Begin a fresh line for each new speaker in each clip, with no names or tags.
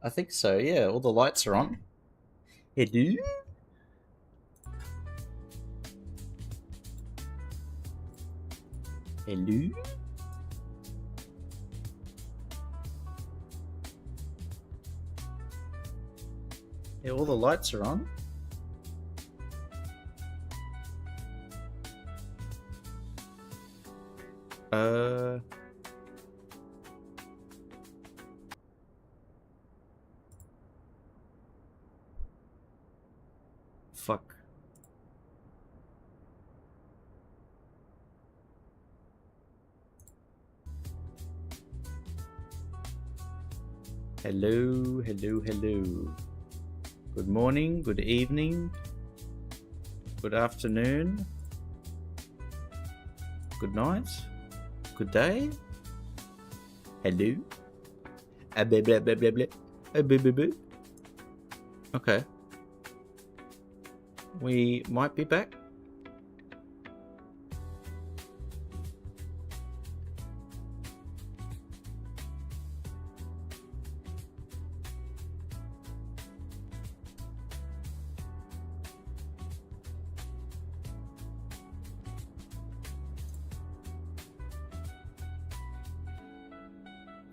I think so, yeah. All the lights are on. Hello? Hello? Yeah, all the lights are on. Fuck. Hello, hello, hello. Good morning, good evening, good afternoon, good night, good day. Hello. Blah, blah, blah, blah, blah. Blah, blah, blah. Okay. We might be back.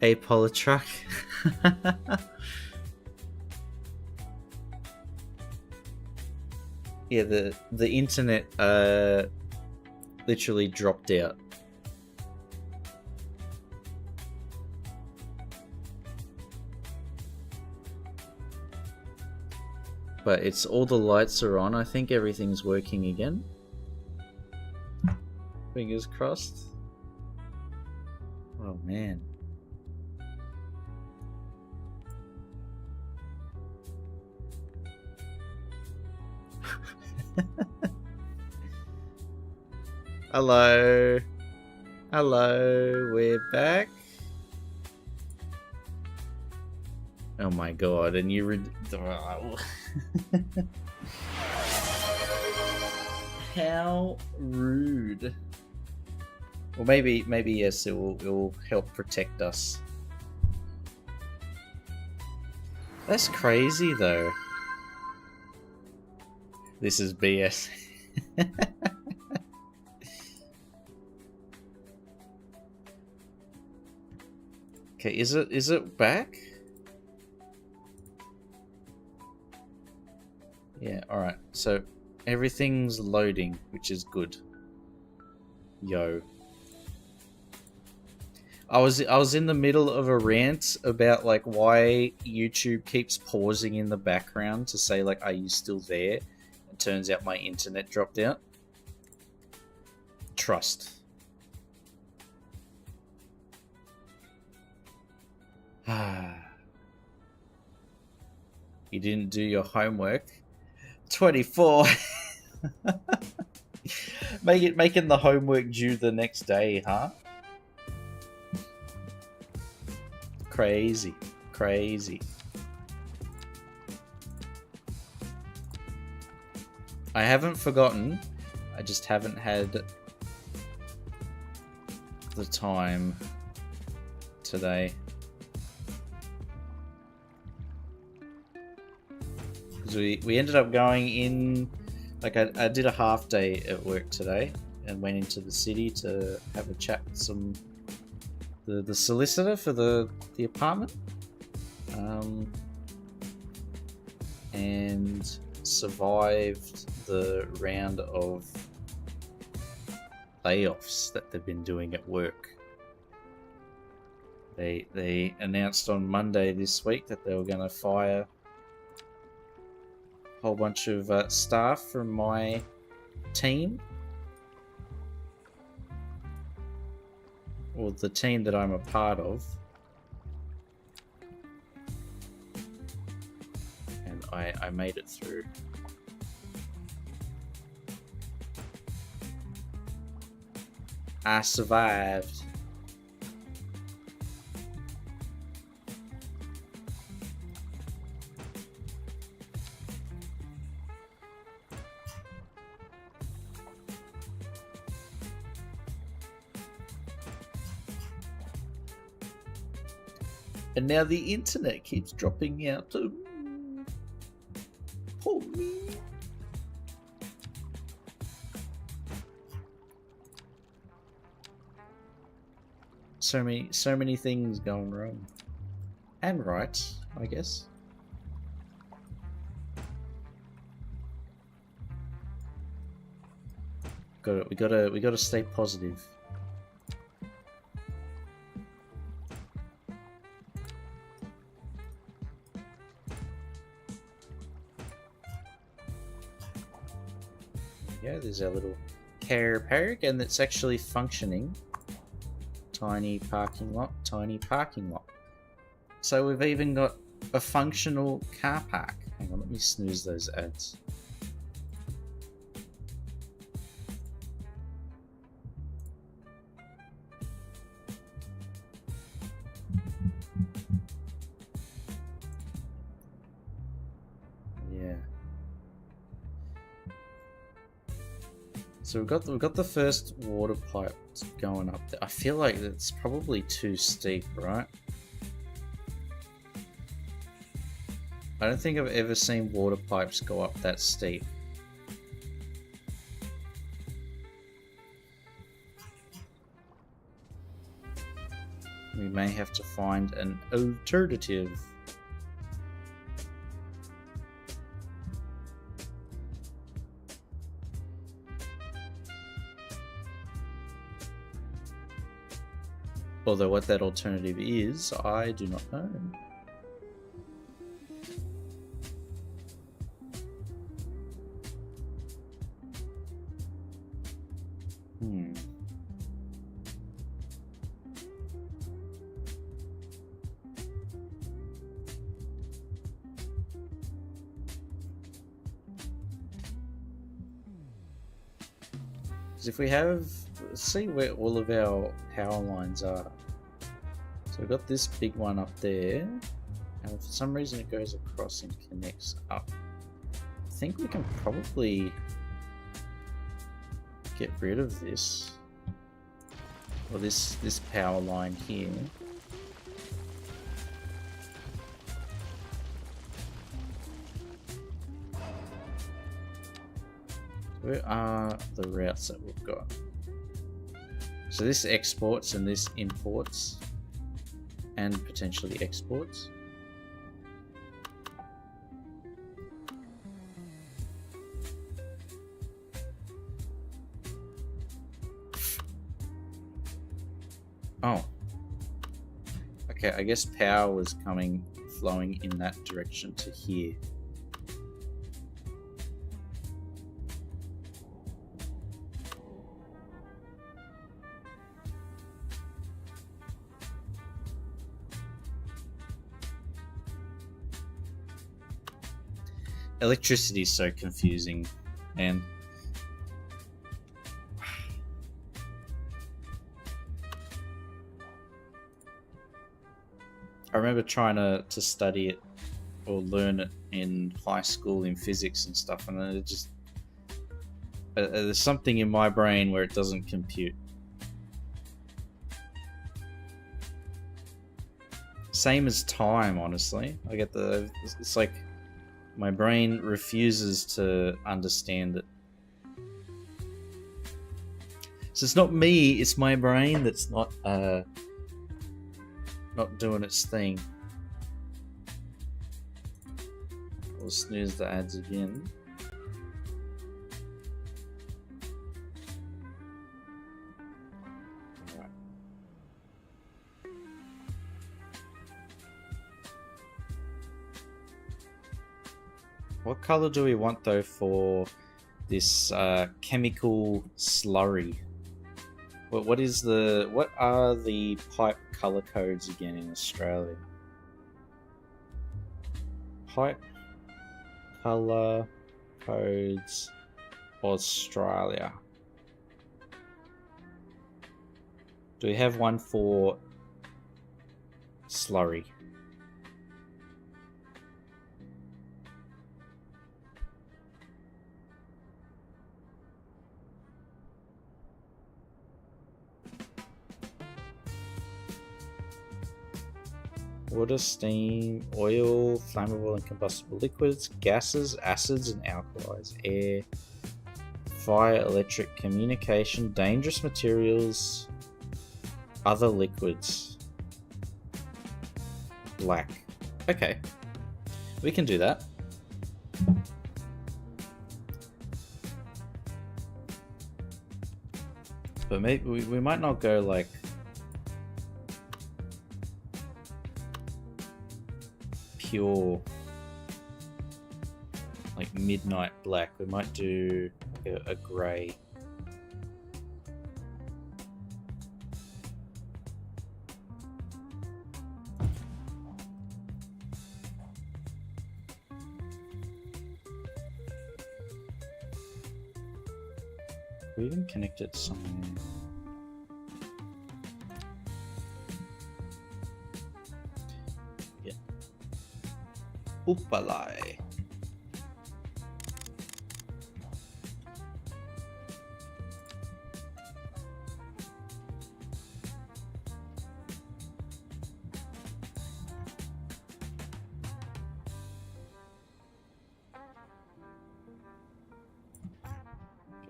A Polytruck. Yeah, the internet literally dropped out. But it's all the lights are on. I think everything's working again. Fingers crossed. Oh man. Hello. Hello, we're back. Oh my god, and you How rude. Well, maybe yes, it will help protect us. That's crazy though. This is BS. Okay, is it back? Yeah, alright. So everything's loading, which is good. Yo. I was in the middle of a rant about like why YouTube keeps pausing in the background to say like, are you still there? It turns out my internet dropped out. Trust. You didn't do your homework. 24. Making the homework due the next day, huh? Crazy. I haven't forgotten. I just haven't had the time today. Because we ended up going in, like I did a half day at work today and went into the city to have a chat with the solicitor for the apartment, and survived the round of layoffs that they've been doing at work. They announced on Monday this week that they were going to fire a whole bunch of staff from my team, or the team that I'm a part of, and I made it through. I survived. And now the internet keeps dropping out. Poor me. So many things going wrong. And right, I guess. We gotta stay positive. Yeah, there's our little car park, and it's actually functioning. Tiny parking lot, tiny parking lot. So we've even got a functional car park. Hang on, let me snooze those ads. Yeah. So we've got the first water pipe going up there. I feel like it's probably too steep, right? I don't think I've ever seen water pipes go up that steep. We may have to find an alternative. Although what that alternative is, I do not know. If we have, let's see where all of our power lines are. So we've got this big one up there, and for some reason it goes across and connects up. I think we can probably get rid of this, or this power line here. Where are the routes that we've got? So this exports and this imports and potentially exports. Oh. Okay, I guess power was flowing in that direction to here. Electricity is so confusing, and I remember trying to study it or learn it in high school in physics and stuff, and it just there's something in my brain where it doesn't compute. Same as time, honestly. I get it's like my brain refuses to understand it. So it's not me, it's my brain that's not doing its thing. We'll snooze the ads again. What color do we want though for this chemical slurry? What are the pipe color codes again in Australia? Pipe color codes Australia. Do we have one for slurry? Water, steam, oil, flammable and combustible liquids, gases, acids and alkalis, air, fire, electric, communication, dangerous materials, other liquids. Black. Okay. We can do that. But maybe we might not go like pure like midnight black. We might do like a grey. We even connect it somewhere. Yeah. Upalai.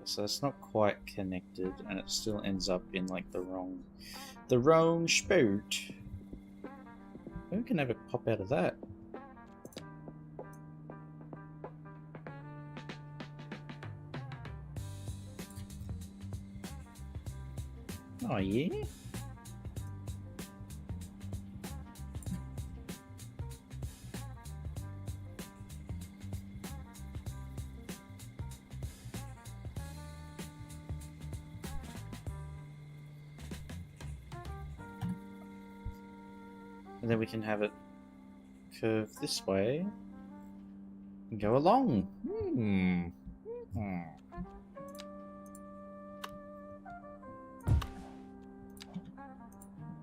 So it's not quite connected, and it still ends up in like the wrong spout. Maybe we can have it pop out of that. Oh yeah. And then we can have it curve this way and go along.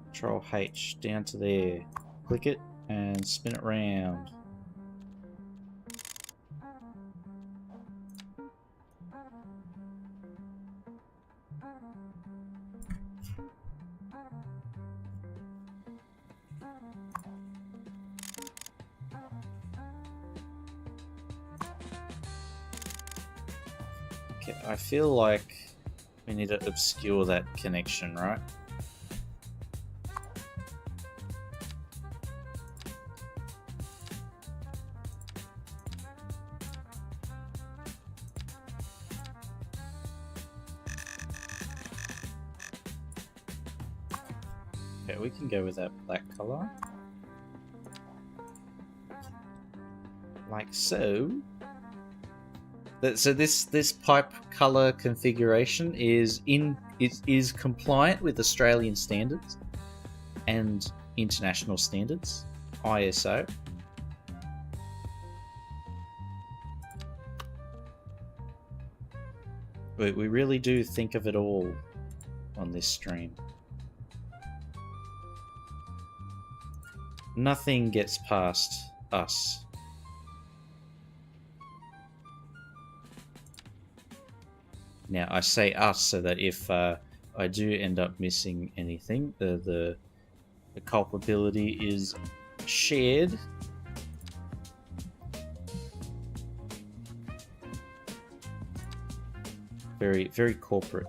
Control H down to there. Click it and spin it round. I feel like we need to obscure that connection, right? Okay, we can go with that black color. Like so. So this pipe color configuration is compliant with Australian standards and international standards, ISO. We really do think of it all on this stream. Nothing gets past us. Now, I say us so that if I do end up missing anything, the culpability is shared. Very, very corporate.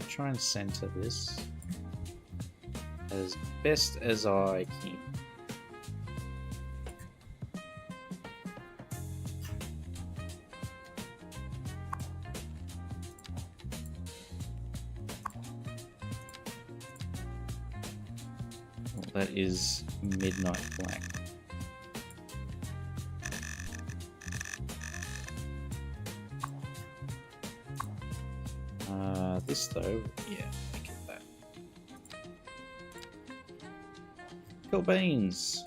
Try and center this as best as I can. Well, that is midnight black. This though, yeah, look at that. Cool beans.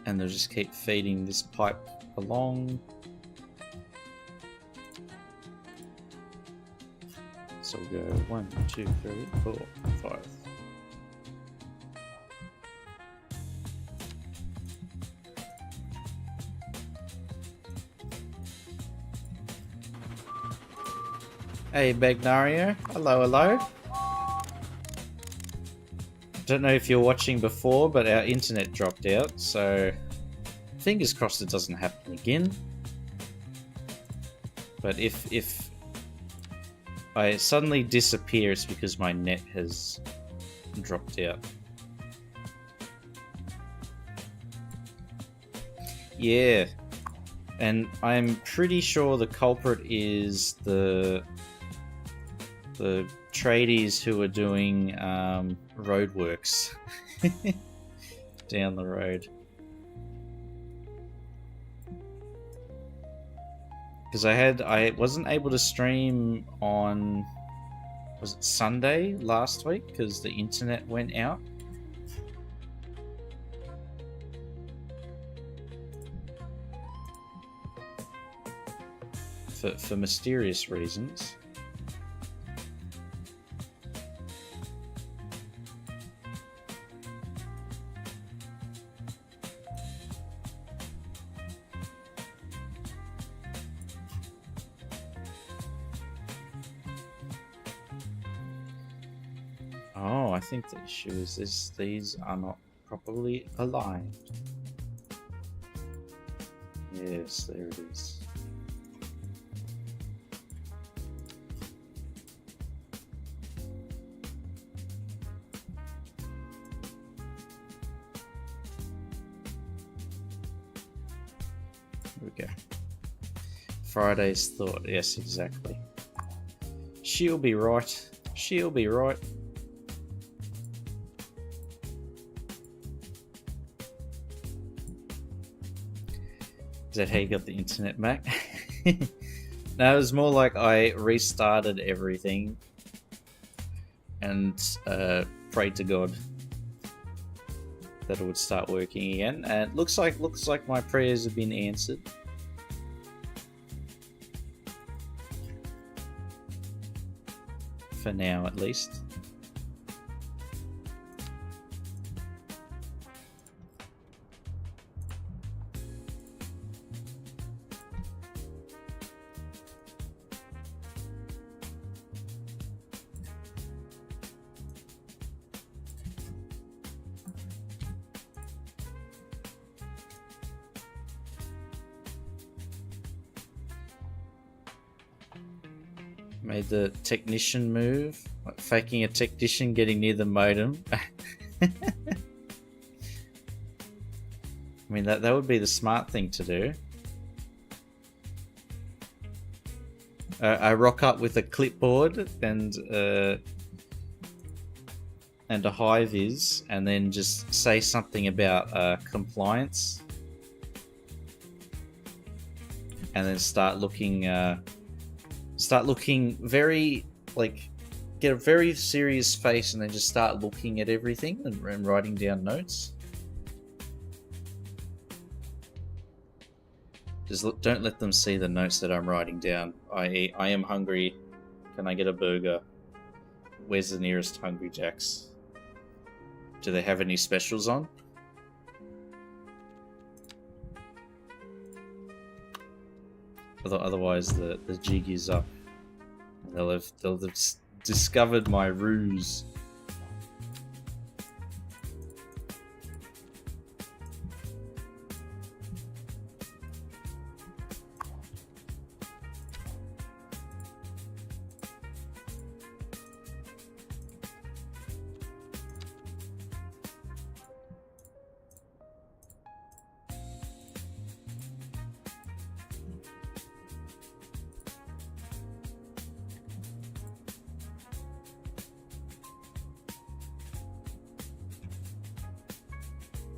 And they'll just keep feeding this pipe along. So we'll go 1, 2, 3, 4, 5. Hey Bagnario, hello, hello. Don't know if you're watching before, but our internet dropped out, so fingers crossed it doesn't happen again. But if I suddenly disappear, it's because my net has dropped out. Yeah, and I'm pretty sure the culprit is the tradies who are doing roadworks down the road. Because I wasn't able to stream on, was it Sunday last week? Because the internet went out. For mysterious reasons. Oh, I think the issue is this: these are not properly aligned. Yes, there it is. There we go. Friday's thought. Yes, exactly. She'll be right. She'll be right. Is that how you got the internet back? No, it was more like I restarted everything and prayed to God that it would start working again. And it looks like my prayers have been answered. For now, at least. Made the technician move, like faking a technician getting near the modem. I mean, that would be the smart thing to do. I rock up with a clipboard and a high vis, and then just say something about compliance, and then start looking very, like, get a very serious face, and then just start looking at everything and writing down notes. Just don't let them see the notes that I'm writing down. I am hungry. Can I get a burger? Where's the nearest Hungry Jack's? Do they have any specials on? Otherwise, the jig is up. They'll have discovered my ruse.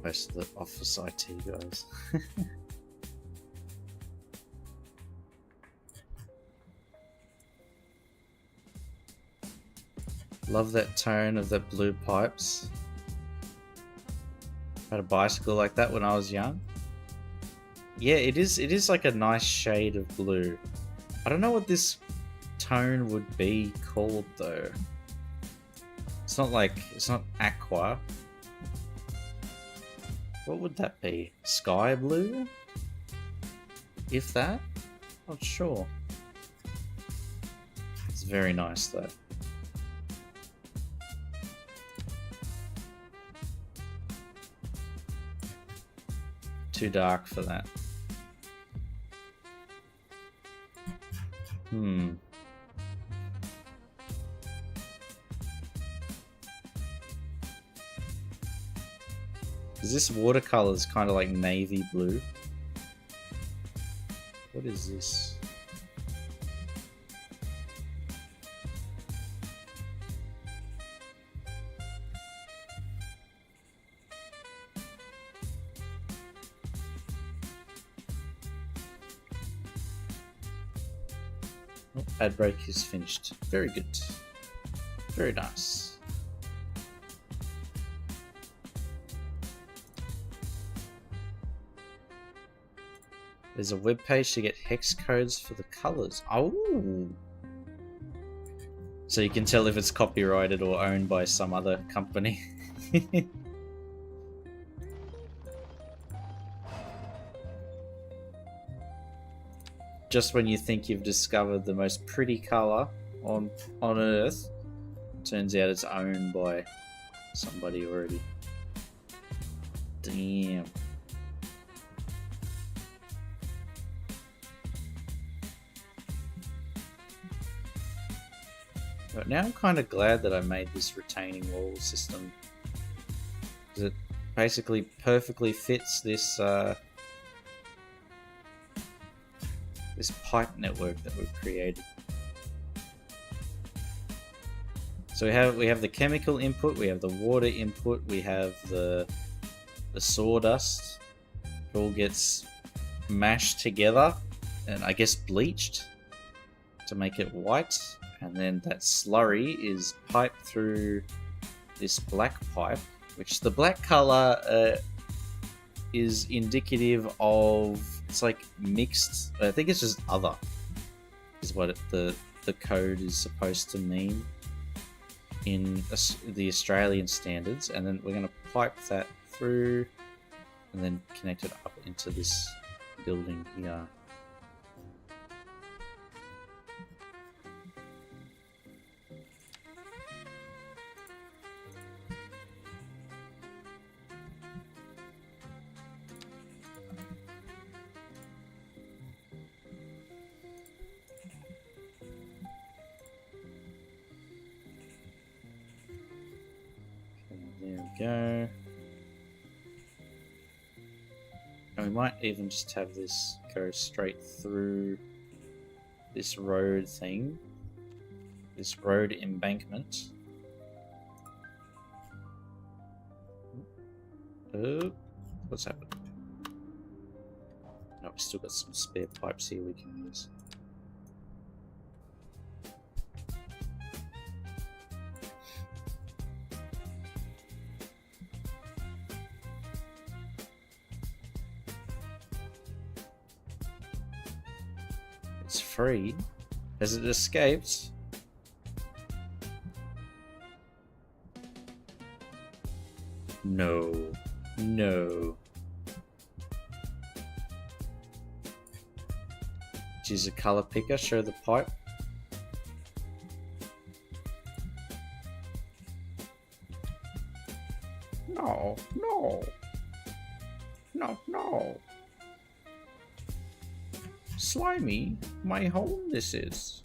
Most of the office IT guys. Love that tone of the blue pipes. Had a bicycle like that when I was young. Yeah, it is. It is like a nice shade of blue. I don't know what this tone would be called though. It's not like it's not aqua. What would that be? Sky blue? If that? Not sure. It's very nice though. Too dark for that. Is this watercolor is kind of like navy blue? What is this? Oh, ad break is finished. Very good. Very nice. There's a web page to get hex codes for the colors. Oh! So you can tell if it's copyrighted or owned by some other company. Just when you think you've discovered the most pretty color on Earth, turns out it's owned by somebody already. Damn. But now I'm kind of glad that I made this retaining wall system, because it basically perfectly fits this this pipe network that we've created. So we have the chemical input, we have the water input, we have the sawdust. It all gets mashed together and I guess bleached to make it white. And then that slurry is piped through this black pipe, which the black color is indicative of, it's like mixed, I think it's just other, is what the code is supposed to mean in the Australian standards. And then we're going to pipe that through and then connect it up into this building here. Go. And we might even just have this go straight through this road thing, this road embankment. Oh, what's happened? No, we still got some spare pipes here we can use. It's free. Has it escaped? No. No. Choose a color picker, show the pipe. No, no. No, no. Slimy, my home this is.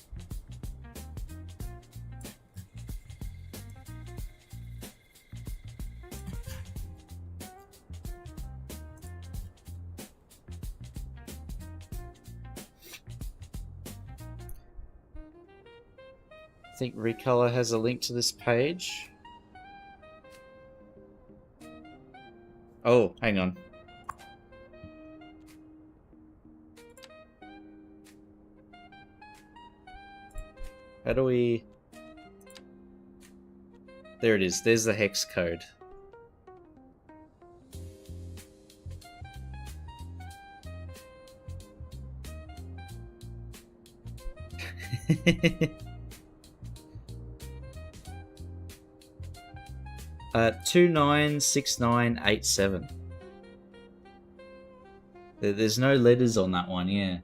I think Recolor has a link to this page. Oh, hang on. How do we... There it is. There's the hex code. 296987. There's no letters on that one, yeah.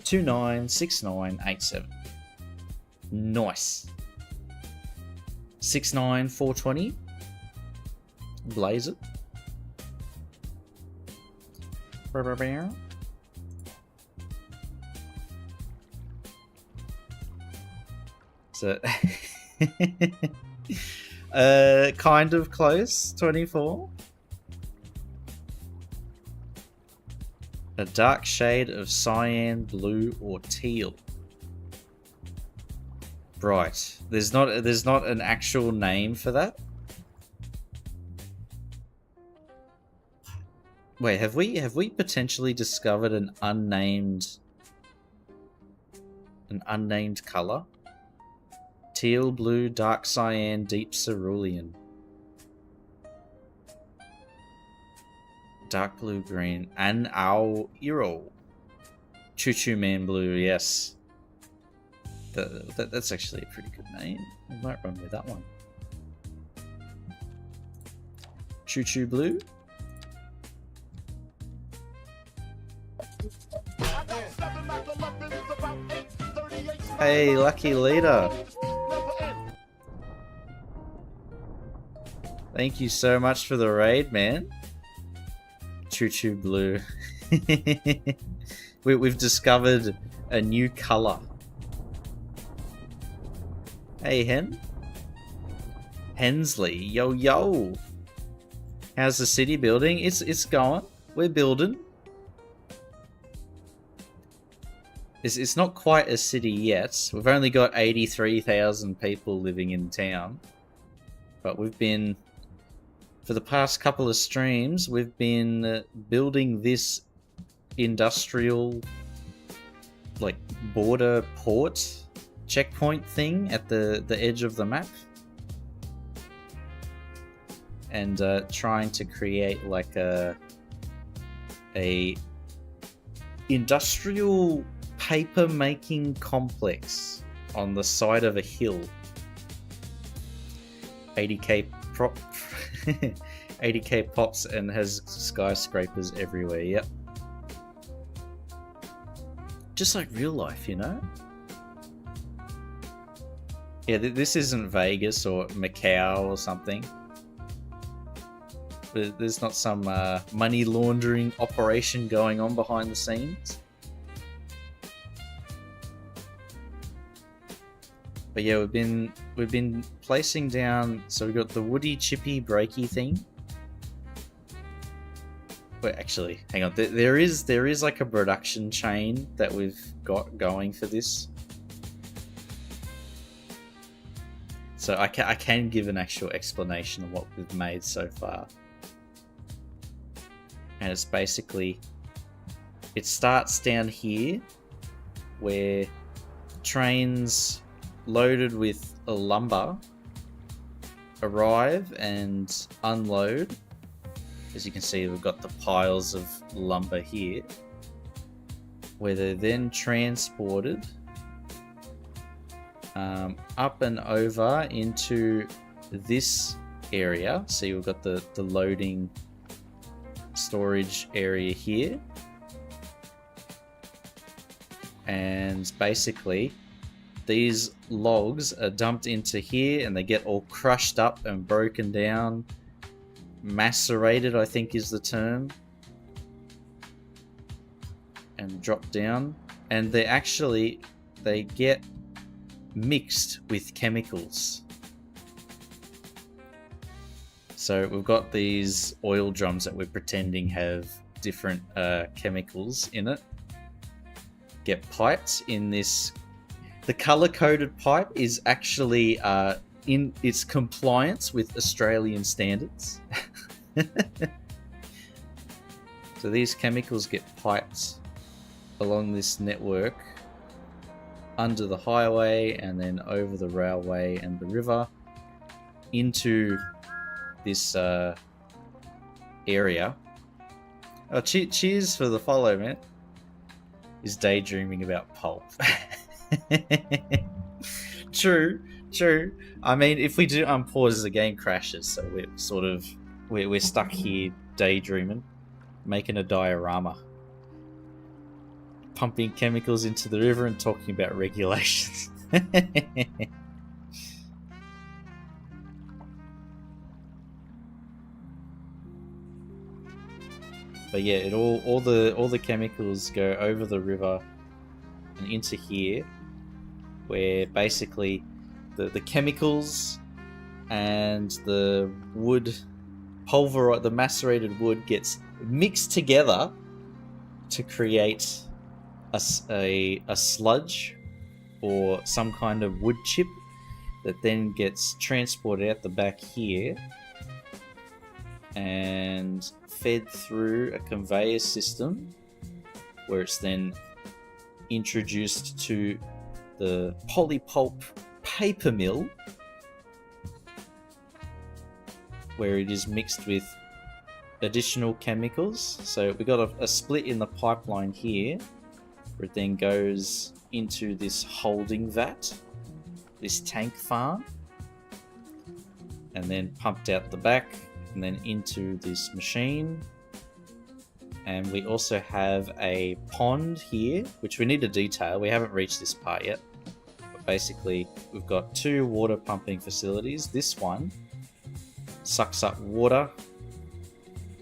296987. Nice. 69420. Blaze it. So, kind of close. 24. A dark shade of cyan, blue, or teal. Right. There's not an actual name for that. Wait, have we potentially discovered an unnamed color? Teal, blue, dark cyan, deep cerulean. Dark blue, green, and our Eero. Choo Choo Man Blue, yes. That's actually a pretty good name. I might run with that one. Choo Choo Blue. Hey, lucky leader. Thank you so much for the raid, man. Choo Choo Blue. We've discovered a new color. Hey, Hen. Hensley. Yo, yo. How's the city building? It's going. We're building. It's not quite a city yet. We've only got 83,000 people living in town. But we've been... For the past couple of streams, we've been building this industrial, like, border port checkpoint thing at the edge of the map. And trying to create, like, a industrial paper making complex on the side of a hill. 80k prop 80k pops and has skyscrapers everywhere. Yep, just like real life, you know. Yeah, this isn't Vegas or Macau or something. There's not some money laundering operation going on behind the scenes. But yeah, we've been placing down. So we've got the woody chippy breaky thing. Wait, actually, hang on. There is like a production chain that we've got going for this. So I can give an actual explanation of what we've made so far. And it's basically, it starts down here where trains loaded with lumber arrive and unload. As you can see, we've got the piles of lumber here, where they're then transported up and over into this area. So you've got the loading storage area here, and basically these logs are dumped into here and they get all crushed up and broken down, macerated I think is the term, and dropped down, and they get mixed with chemicals. So we've got these oil drums that we're pretending have different chemicals in it. Get piped in this. The color-coded pipe is actually in its compliance with Australian standards. So these chemicals get piped along this network under the highway and then over the railway and the river into this area. Oh, cheers for the follow, man. He's daydreaming about pulp. True, true. I mean, if we do unpause, the game crashes, so we're stuck here daydreaming, making a diorama, pumping chemicals into the river and talking about regulations. But yeah, all the chemicals go over the river and into here, where basically the chemicals and the wood the macerated wood gets mixed together to create a sludge or some kind of wood chip that then gets transported out the back here and fed through a conveyor system where it's then introduced to the polypulp paper mill, where it is mixed with additional chemicals. So we got a split in the pipeline here, where it then goes into this holding vat, this tank farm, and then pumped out the back, and then into this machine. And we also have a pond here, which we need to detail. We haven't reached this part yet. But basically, we've got 2 water pumping facilities. This one sucks up water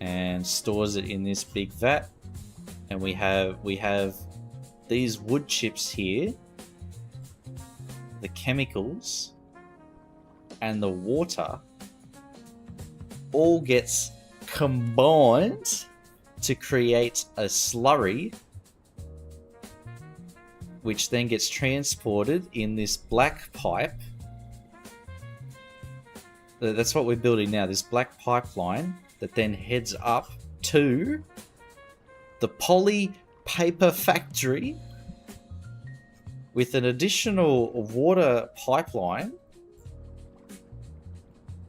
and stores it in this big vat. And we have these wood chips here, the chemicals, and the water all gets combined to create a slurry, which then gets transported in this black pipe. That's what we're building now, this black pipeline that then heads up to the poly paper factory with an additional water pipeline.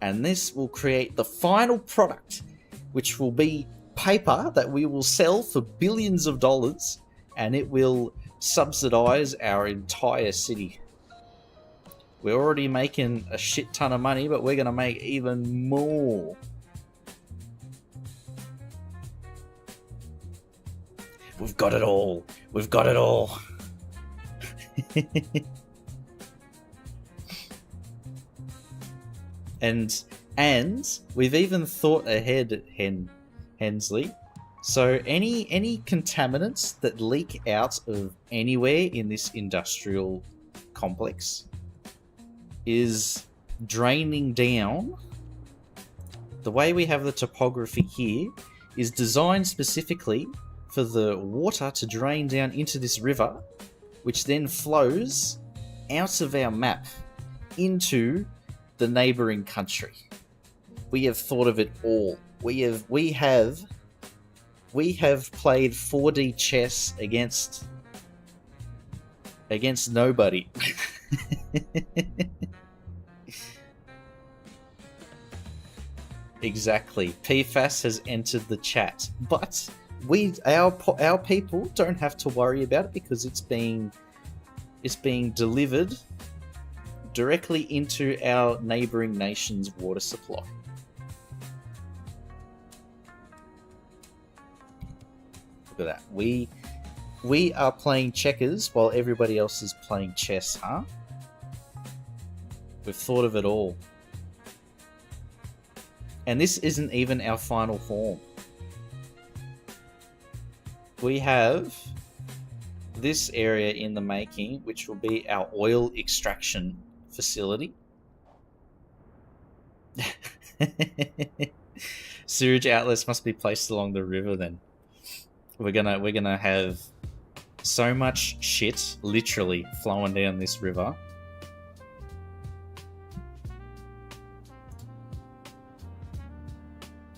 And this will create the final product, which will be paper that we will sell for billions of dollars, and it will subsidize our entire city. We're already making a shit ton of money, but we're going to make even more. We've got it all. We've got it all. And we've even thought ahead, Hensley. So any contaminants that leak out of anywhere in this industrial complex is draining down. The way we have the topography here is designed specifically for the water to drain down into this river, which then flows out of our map into the neighboring country. We have thought of it all. We have played 4D chess against nobody. Exactly. PFAS has entered the chat, but our people don't have to worry about it because it's being delivered directly into our neighboring nation's water supply. Look at that. We are playing checkers while everybody else is playing chess, huh? We've thought of it all. And this isn't even our final form. We have this area in the making, which will be our oil extraction facility. Sewage outlets must be placed along the river then. We're gonna have so much shit literally flowing down this river.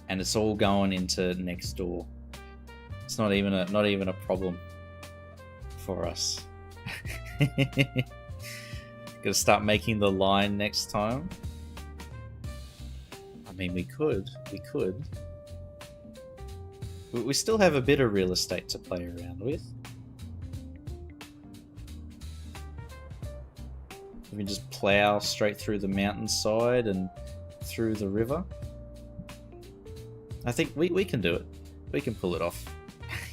And it's all going into next door. It's not even a problem for us. Gotta start making the line next time. I mean, we could. We still have a bit of real estate to play around with. We can just plow straight through the mountainside and through the river. I think we can do it. We can pull it off.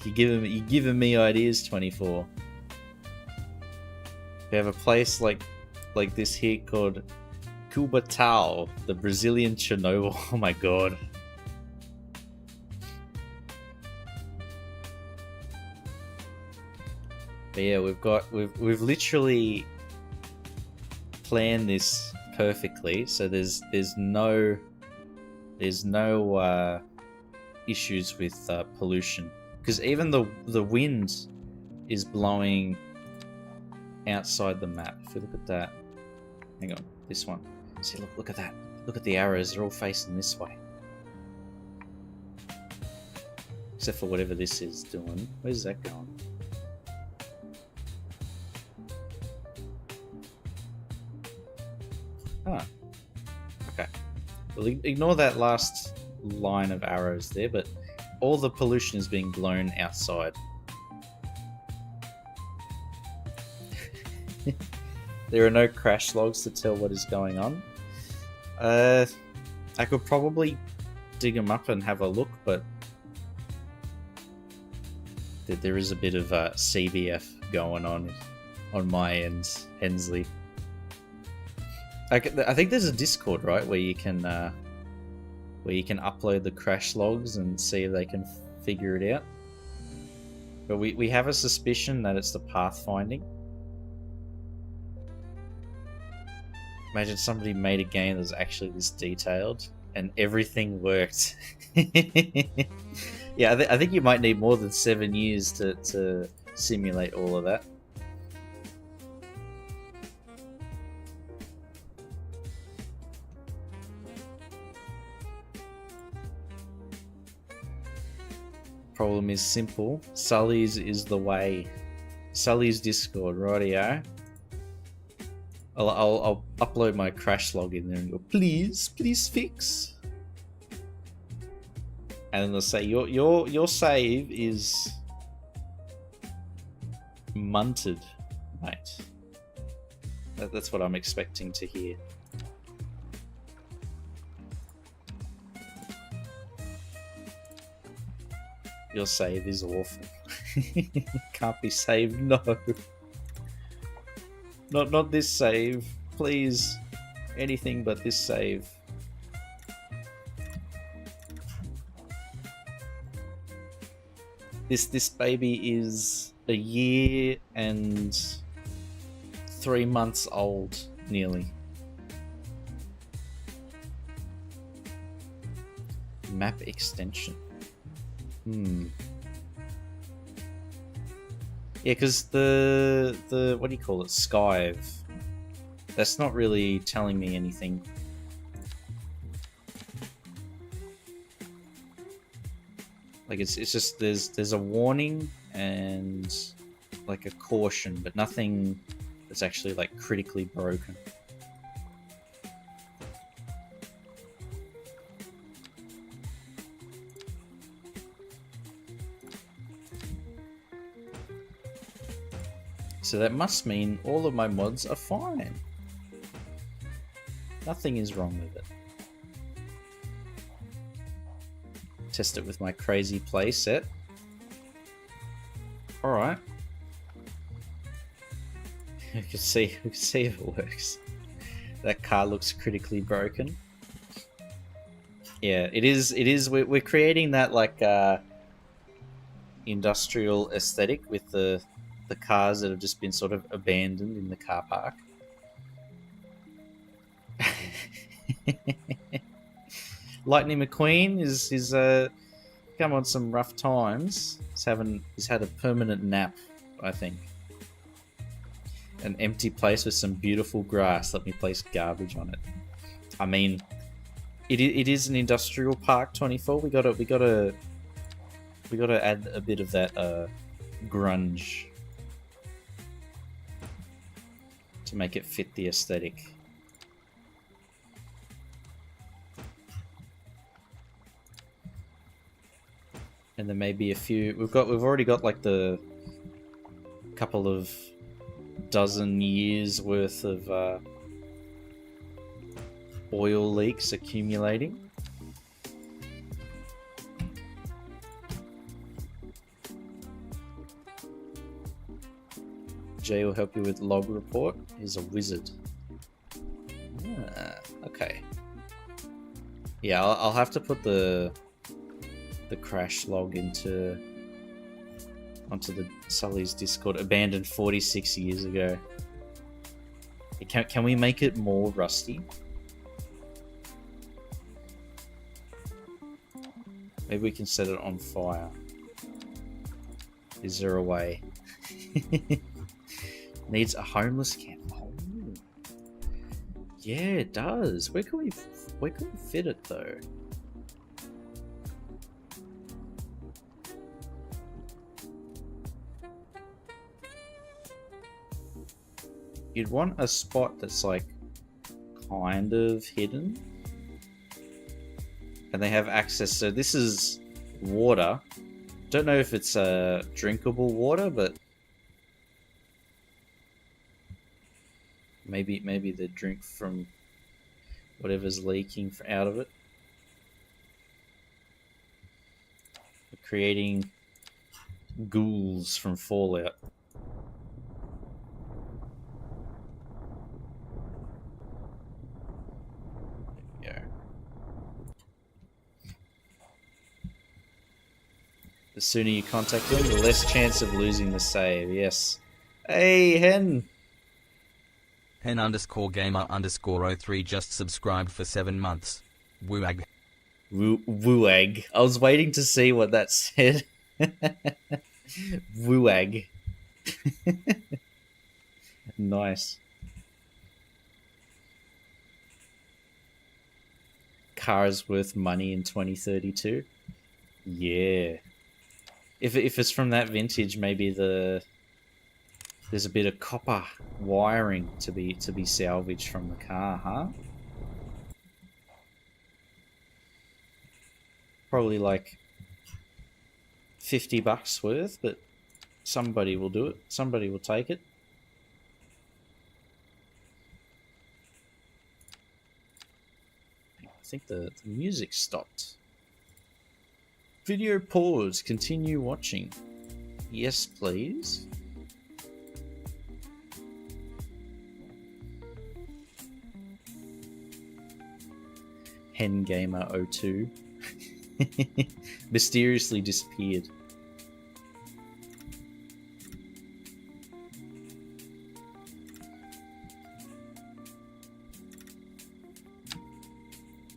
You're giving me ideas, 24. We have a place like this here called Cubatao, the Brazilian Chernobyl. Oh my god. But yeah, we've literally planned this perfectly. So there's no issues with pollution, because even the wind is blowing outside the map. If we look at that, hang on, this one. See, look at that. Look at the arrows. They're all facing this way, except for whatever this is doing. Where's that going? Ah, okay. Well, ignore that last line of arrows there, but all the pollution is being blown outside. There are no crash logs to tell what is going on. I could probably dig them up and have a look, but there is a bit of CBF going on my end, Hensley. I think there's a Discord, right, where you can upload the crash logs and see if they can figure it out. But we have a suspicion that it's the pathfinding. Imagine somebody made a game that was actually this detailed and everything worked. Yeah, I think you might need more than 7 years to simulate all of that. Problem is simple. Sully's is the way. Sully's Discord, rightio. I'll upload my crash log in there and go, please fix. And then they'll say your save is munted, mate. That's what I'm expecting to hear. Your save is awful. Can't be saved, no. Not this save. Please. Anything but this save. This baby is a year and 3 months old, nearly. Map extension. Yeah, because the what do you call it? Skive. That's not really telling me anything. Like it's just there's a warning and like a caution, but nothing that's actually like critically broken. So that must mean all of my mods are fine. Nothing is wrong with it. Test it with my crazy playset. Alright. We can see if it works. That car looks critically broken. Yeah, it is. We're creating that like industrial aesthetic with the cars that have just been sort of abandoned in the car park. Lightning McQueen is come on some rough times. He's had a permanent nap, I think. An empty place with some beautiful grass. Let me place garbage on it. I mean, it is an industrial park. 24. We gotta add a bit of that grunge to make it fit the aesthetic. And there may be a few. We've already got like the couple of dozen years worth of oil leaks accumulating. Jay will help you with log report. He's a wizard. Okay. Yeah, I'll have to put the crash log onto the Sully's Discord. Abandoned 46 years ago. Can we make it more rusty? Maybe we can set it on fire. Is there a way? Needs a homeless camp. Oh. Yeah, it does. Where can we fit it though? You'd want a spot that's like kind of hidden. And they have access, so this is water. Don't know if it's drinkable water, but maybe they drink from whatever's leaking out of it. We're creating ghouls from Fallout. The sooner you contact them, the less chance of losing the save. Yes. Hey, Hen!
Hen_gamer_03 just subscribed for 7 months. Wooag.
Wooag. I was waiting to see what that said. Wooag. Nice. Cars worth money in 2032. Yeah. If it's from that vintage, maybe there's a bit of copper wiring to be salvaged from the car, huh? Probably like $50 worth, but somebody will do it. Somebody will take it. I think the music stopped. Video pause. Continue watching. Yes, please. HenGamer02 mysteriously disappeared.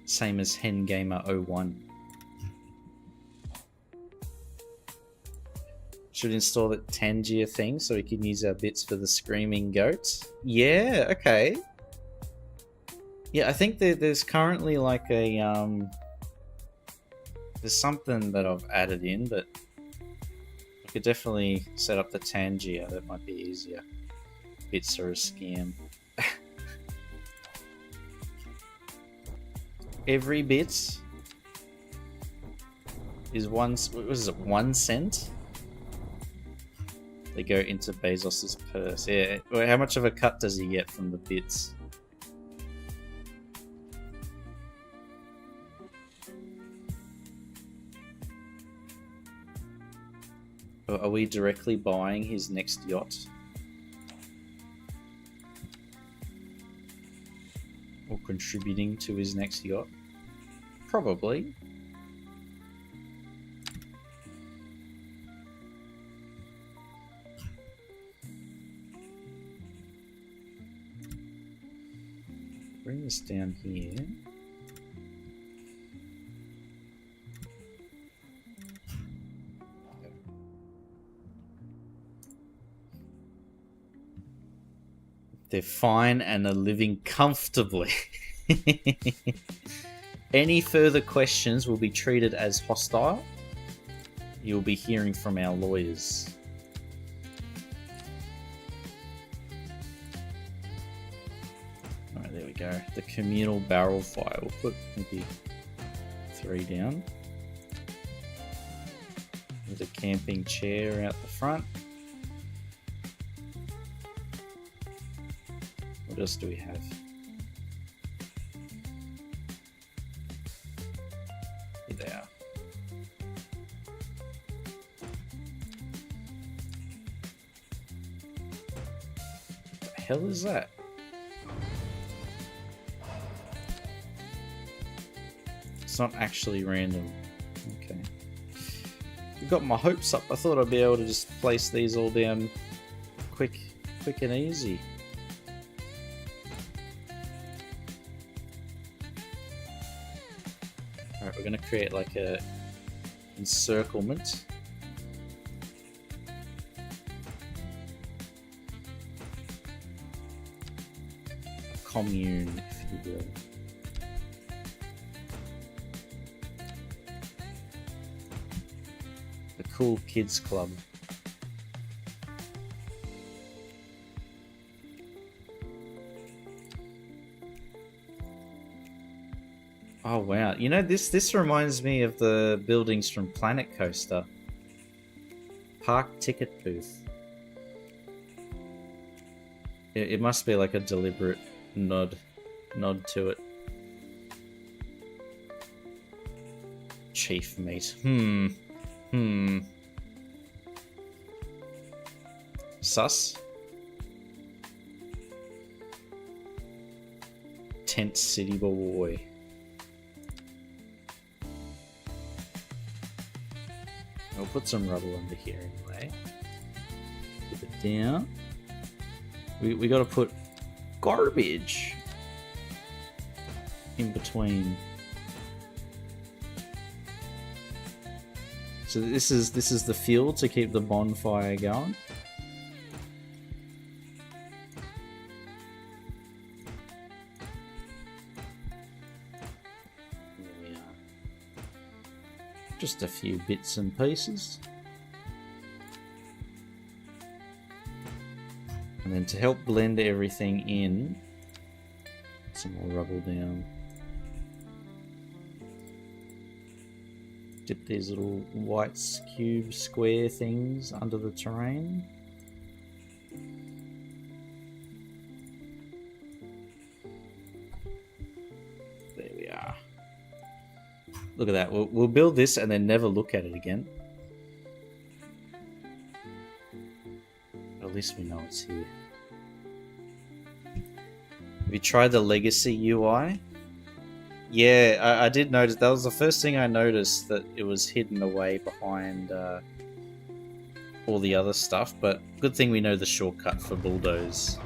Same as HenGamer01. Should install the Tangier thing so we can use our bits for the screaming goats. Yeah, okay. Yeah, I think there's currently like a there's something that I've added in, but I could definitely set up the Tangier. That might be easier. Bits are a scam. Every bit is what is it, 1 cent? They go into Bezos's purse. Yeah. Well, how much of a cut does he get from the bits? Are we directly buying his next yacht? Or contributing to his next yacht? Probably. Bring this down here. They're fine and are living comfortably. Any further questions will be treated as hostile. You'll be hearing from our lawyers. Alright, there we go. The communal barrel fire. We'll put maybe 3 down. With a camping chair out the front. else do we have? Here they are. What the hell is that? It's not actually random. Okay. You got my hopes up. I thought I'd be able to just place these all down quick and easy. Alright, we're gonna create like a encirclement. A commune, if you will. The cool kids club. Oh wow, you know this reminds me of the buildings from Planet Coaster. Park ticket booth. It must be like a deliberate nod to it. Chief meat. Sus. Tent City boy. I'll put some rubble under here anyway. Put it down. We got to put garbage in between. So this is the fuel to keep the bonfire going. There we are. Just a few bits and pieces. And then to help blend everything in, some more rubble down. Dip these little white cube square things under the terrain. There we are. Look at that. We'll build this and then never look at it again. At least we know it's here. Have you tried the Legacy UI? Yeah, I did notice. That was the first thing I noticed, that it was hidden away behind all the other stuff. But good thing we know the shortcut for bulldoze.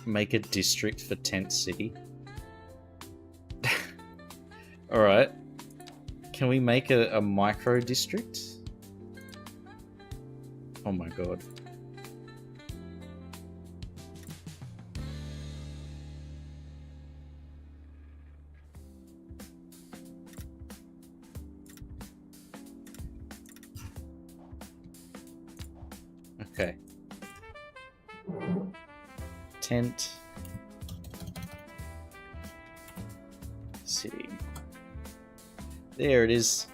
Make a district for Tent City. Alright. Can we make a micro district? Oh my god. Okay. Tent City. There it is.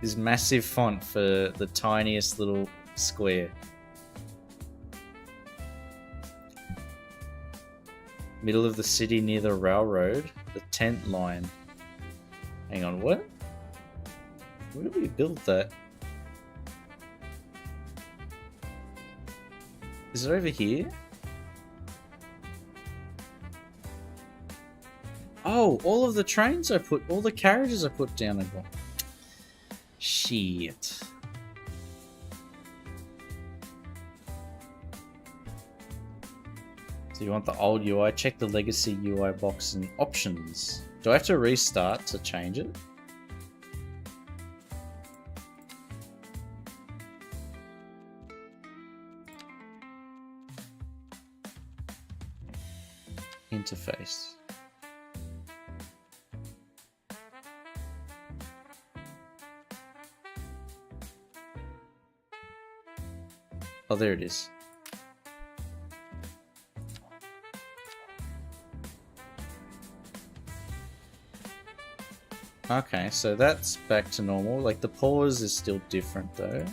This massive font for the tiniest little square. Middle of the city near the railroad. The tent line. Hang on, what? Where did we build that? Is it over here? Oh, all of the trains are put, all the carriages are put down again. Shit. So you want the old UI? Check the Legacy UI box and options. Do I have to restart to change it? Interface. Oh, there it is. Okay, so that's back to normal. Like the pause is still different though.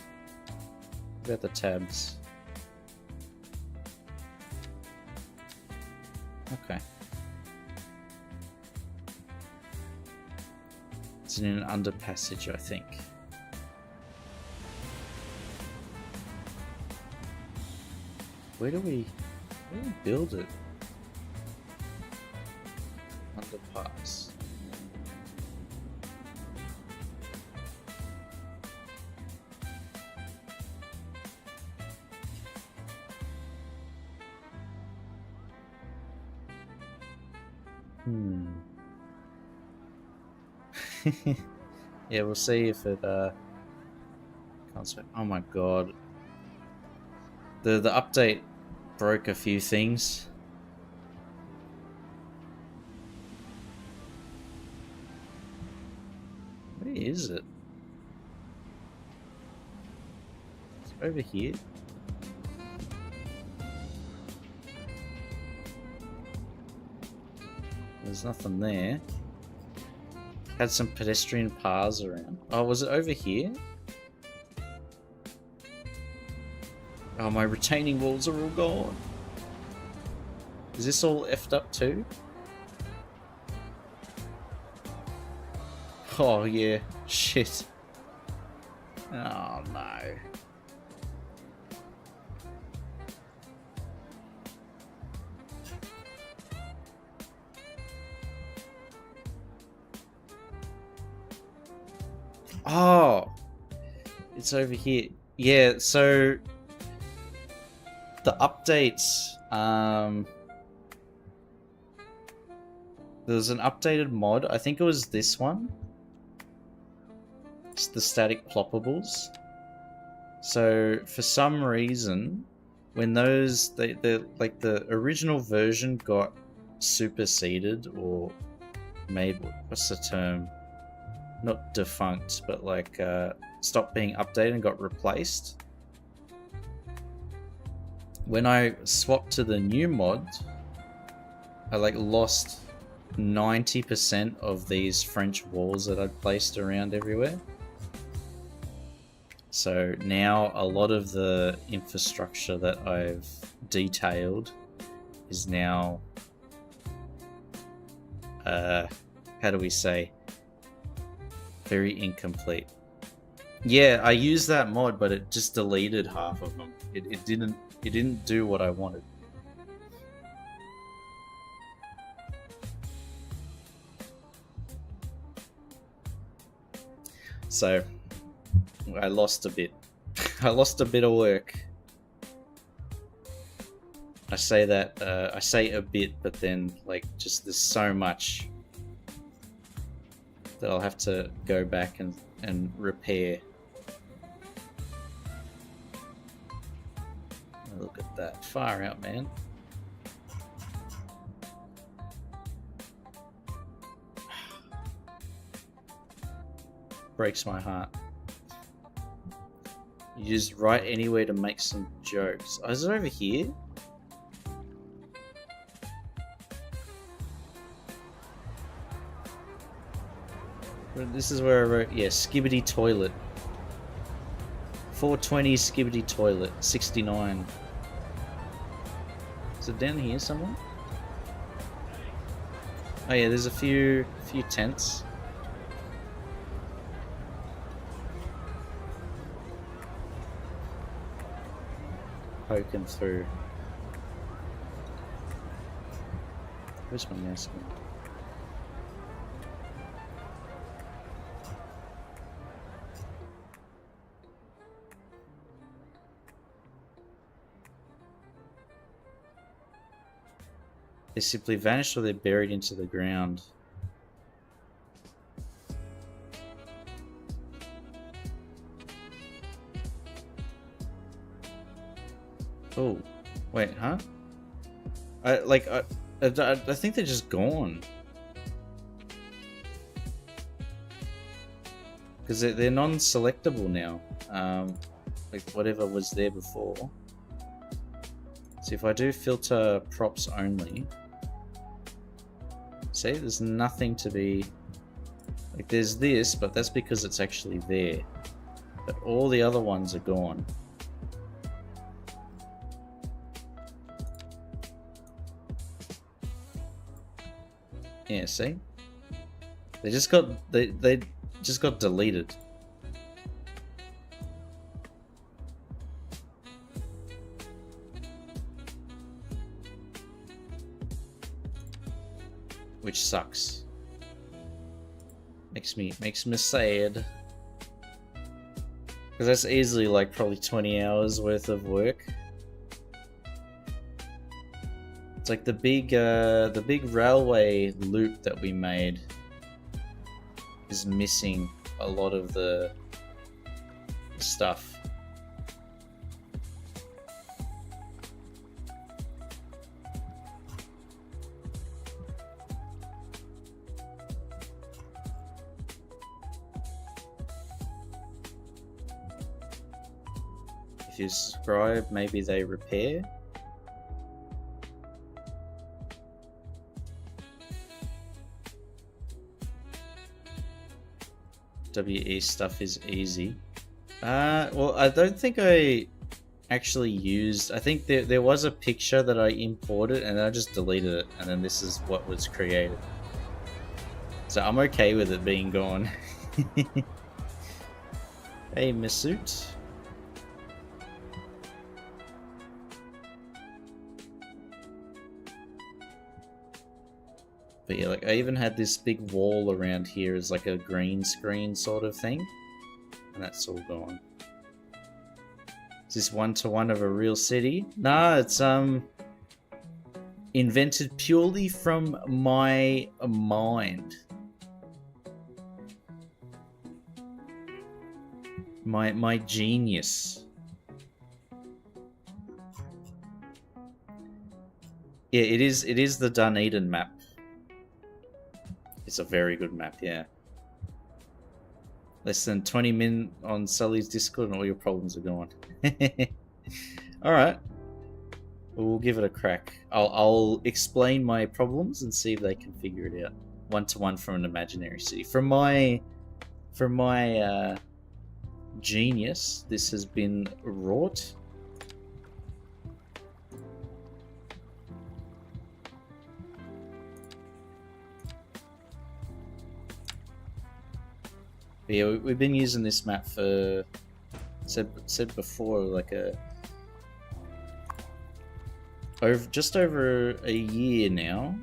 about the tabs? Okay. It's in an under passage, I think. Where do we build it? Underpass. Yeah, we'll see if it comes back. Oh my god. The update broke a few things. Where is it? It's over here. There's nothing there. Had some pedestrian paths around. Oh, was it over here? Oh, my retaining walls are all gone. Is this all effed up too? Oh yeah, shit. Oh no. Oh, it's over here. Yeah, so the updates, there's an updated mod. I think it was this one. It's the static ploppables. So for some reason, when those like the original version got superseded or made, what's the term? Not defunct, but like stopped being updated and got replaced. When I swapped to the new mod, I like lost 90% of these French walls that I'd placed around everywhere. So now a lot of the infrastructure that I've detailed is now, how do we say, very incomplete. Yeah, I used that mod, but it just deleted half of them. It didn't do what I wanted. So I lost a bit. I lost a bit of work. I say that I say a bit, but then like just there's so much that I'll have to go back and repair. Look at that. Far out, man. Breaks my heart. You just write anywhere to make some jokes. Oh, is it over here? This is where I wrote, yeah, Skibidi Toilet. 420 Skibidi Toilet, 69. Is it down here somewhere? Oh yeah, there's a few tents. Poking through. Where's my mouse gone? They simply vanished or they're buried into the ground. Oh, wait, huh? I think they're just gone. Because they're non-selectable now. Like whatever was there before. So if I do filter props only, see, there's nothing to be, like there's this, but that's because it's actually there. But all the other ones are gone. Yeah, see? They just got they just got deleted. Which sucks. Makes me sad. Because that's easily like probably 20 hours worth of work. It's like the big railway loop that we made is missing a lot of the stuff. If you subscribe, maybe they repair. WE stuff is easy. Well, I don't think I actually used... I think there was a picture that I imported and I just deleted it, and then this is what was created. So I'm okay with it being gone. Hey, Masoot. But yeah, like I even had this big wall around here as like a green screen sort of thing. And that's all gone. Is this one-to-one of a real city? Nah, it's invented purely from my mind. My genius. Yeah, it is the Dunedin map. It's a very good map, yeah. Less than 20 min on Sully's Discord and all your problems are gone. Alright. We'll give it a crack. I'll explain my problems and see if they can figure it out. One-to-one from an imaginary city. From my genius, this has been wrought. But yeah, we've been using this map for, said before, like just over a year now.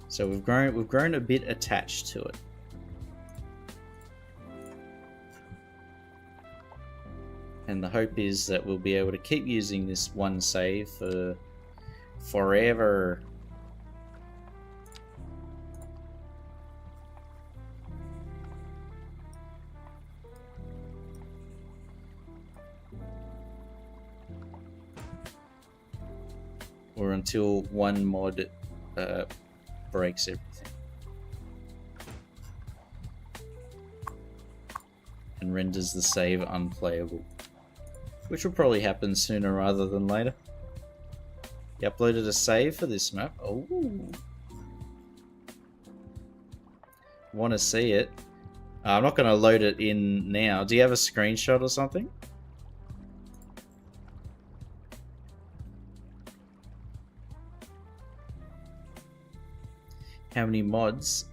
So we've grown a bit attached to it. And the hope is that we'll be able to keep using this one save for forever. Or until one mod breaks everything and renders the save unplayable, which will probably happen sooner rather than later. You uploaded a save for this map. Oh, want to see it? I'm not going to load it in now. Do you have a screenshot or something? How many mods?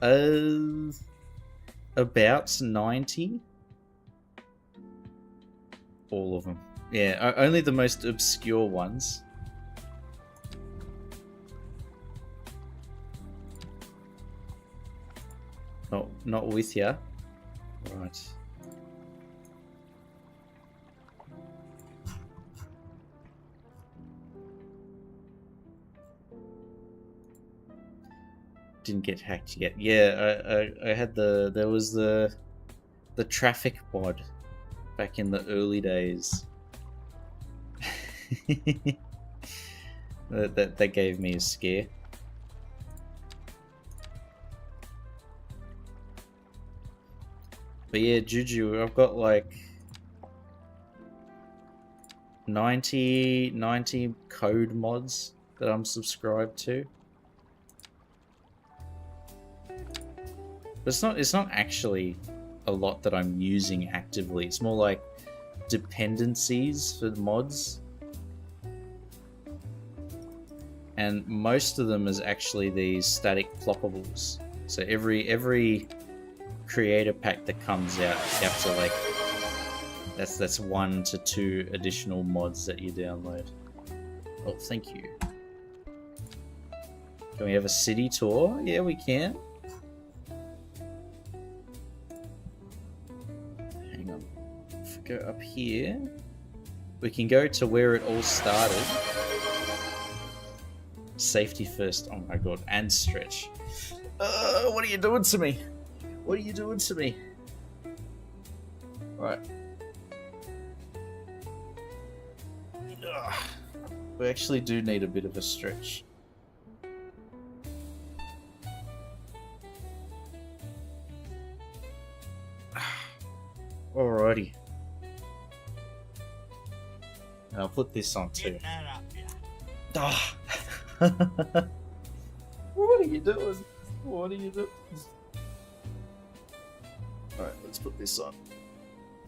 About 90. All of them. Yeah, only the most obscure ones. Not with ya. Right. Didn't get hacked yet. Yeah, I had there was the traffic mod back in the early days. that gave me a scare. But yeah, Juju, I've got like 90 code mods that I'm subscribed to. But it's not actually a lot that I'm using actively. It's more like dependencies for mods. and most of them is actually these static ploppables. So every creator pack that comes out, you have to like that's 1 to 2 additional mods that you download. Oh, thank you. Can we have a city tour? Yeah, we can. Hang on. If we go up here, we can go to where it all started. Safety first. Oh my god, and stretch. What are you doing to me? What are you doing to me? Right. We actually do need a bit of a stretch. Alrighty. I'll put this on too. Ah. What are you doing? What are you doing? Alright, let's put this on.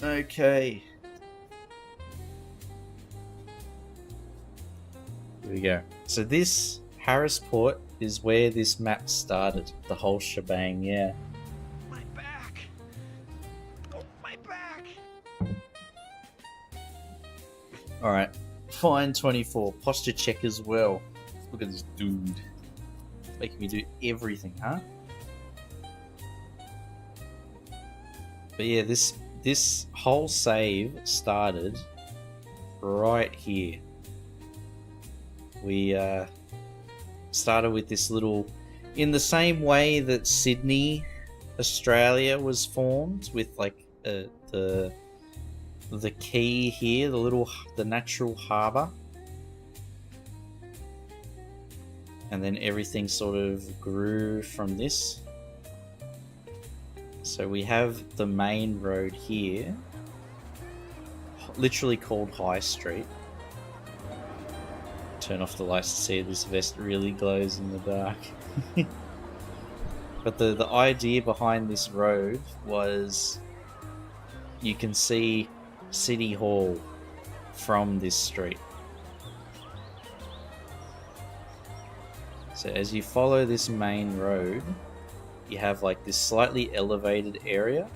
Okay. Here we go. So this Harrisport is where this map started. The whole shebang, yeah.
My back! Oh, my back!
Alright. Fine 24. Posture check as well. Look at this dude. Making me do everything, huh? But yeah, this whole save started right here. We started with this little, in the same way that Sydney, Australia was formed, with like the key here, the natural harbour, and then everything sort of grew from this. So we have the main road here, literally called High Street. Turn off the lights to see if this vest really glows in the dark. But the idea behind this road was you can see City Hall from this street. So as you follow this main road, you have like this slightly elevated area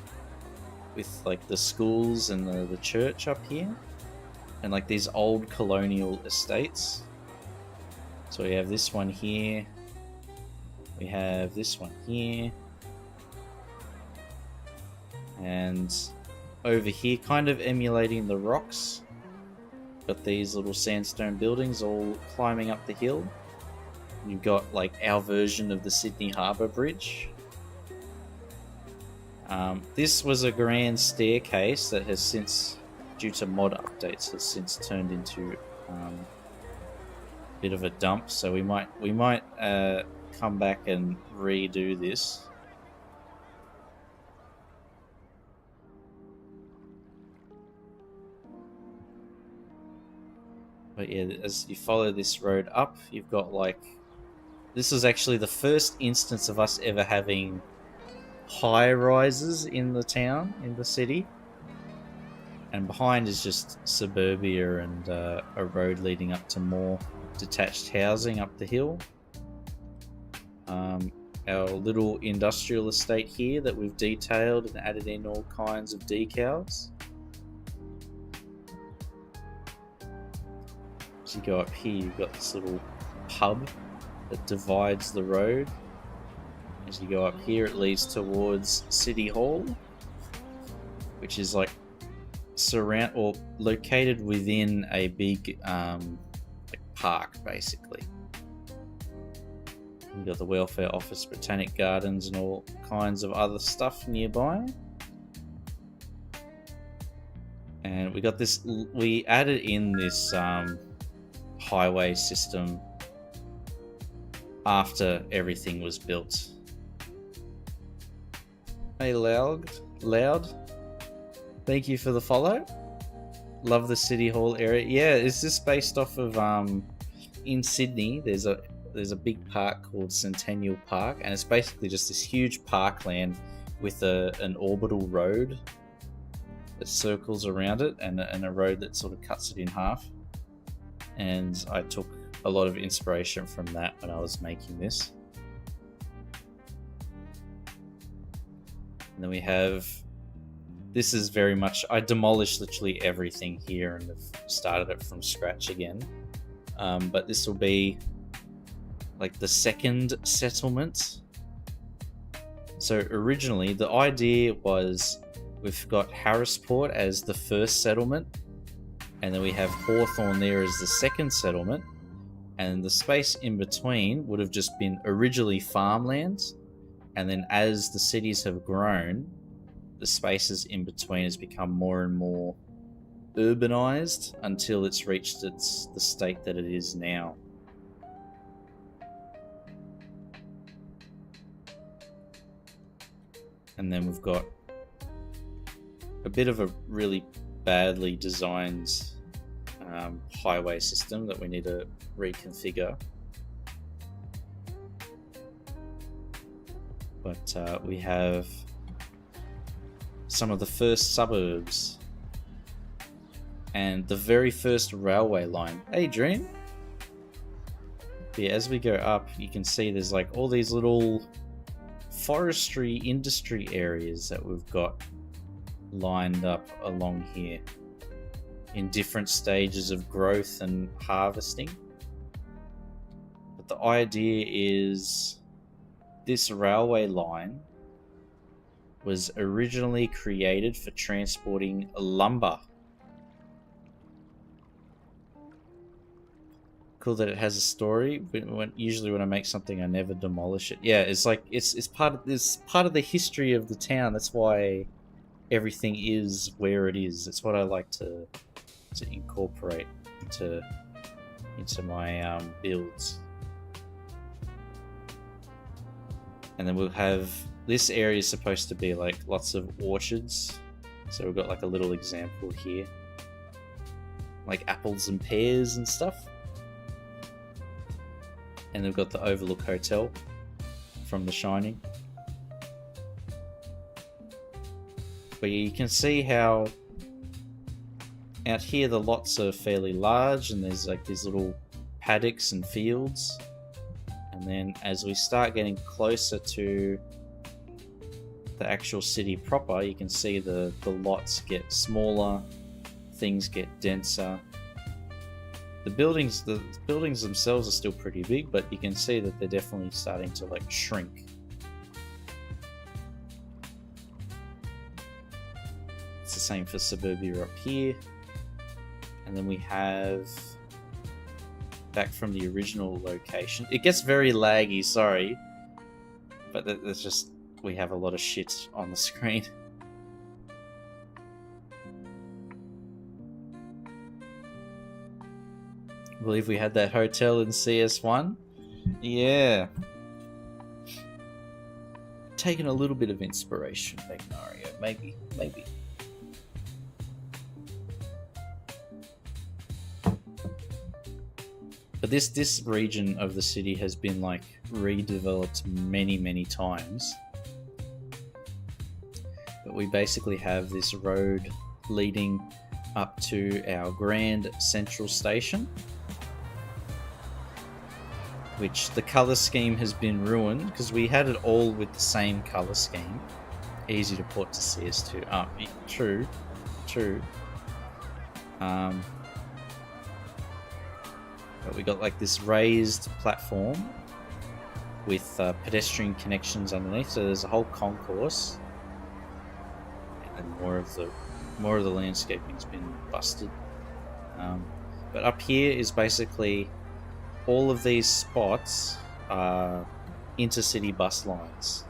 with like the schools and the church up here, and like these old colonial estates. So we have this one here, we have this one here, and over here, kind of emulating the rocks, got these little sandstone buildings all climbing up the hill. You've got like our version of the Sydney Harbour Bridge. This was a grand staircase that has since, due to mod updates, has since turned into a bit of a dump. So we might come back and redo this. But yeah, as you follow this road up, you've got like, this is actually the first instance of us ever having high rises in the town, in the city. And behind is just suburbia and a road leading up to more detached housing up the hill. Our little industrial estate here that we've detailed and added in all kinds of decals. As you go up here, you've got this little pub that divides the road. As you go up here, it leads towards City Hall, which is like located within a big like park, basically. You've got the welfare office, botanic gardens, and all kinds of other stuff nearby. And we got this. We added in this highway system after everything was built. Hey, Loud. Thank you for the follow. Love the City Hall area. Yeah, is this based off of in Sydney? There's a big park called Centennial Park, and it's basically just this huge parkland with an orbital road that circles around it, and a road that sort of cuts it in half. And I took a lot of inspiration from that when I was making this. And then we have, this is very much, I demolished literally everything here and have started it from scratch again. But this will be like the second settlement. So originally the idea was we've got Harrisport as the first settlement, and then we have Hawthorne there as the second settlement, and the space in between would have just been originally farmland, and then as the cities have grown, the spaces in between has become more and more urbanized until it's reached the state that it is now. And then we've got a bit of a really badly designed highway system that we need to reconfigure. But we have some of the first suburbs and the very first railway line. Adrian? Yeah, as we go up, you can see there's like all these little forestry industry areas that we've got lined up along here in different stages of growth and harvesting. But the idea is this railway line was originally created for transporting lumber. Cool that it has a story. Usually when I make something, I never demolish it. Yeah, it's like it's part of the history of the town. That's why everything is where it is. It's what I like to incorporate into my builds. And then we'll have, this area is supposed to be like lots of orchards. So we've got like a little example here, like apples and pears and stuff. And we've got the Overlook Hotel from The Shining. But you can see how out here the lots are fairly large and there's like these little paddocks and fields. And then as we start getting closer to the actual city proper, you can see the lots get smaller, things get denser. The buildings themselves are still pretty big, but you can see that they're definitely starting to like shrink. It's the same for suburbia up here. And then we have, back from the original location. It gets very laggy, sorry. But there's just, we have a lot of shit on the screen. I believe we had that hotel in CS1. Yeah. Taking a little bit of inspiration, Magnario. Maybe. But this region of the city has been like redeveloped many times. But we basically have this road leading up to our Grand Central Station, which the color scheme has been ruined because we had it all with the same color scheme. Easy to port to CS2. True. But we got like this raised platform with pedestrian connections underneath. So there's a whole concourse, and more of the landscaping's been busted. But up here is basically all of these spots are intercity bus lines.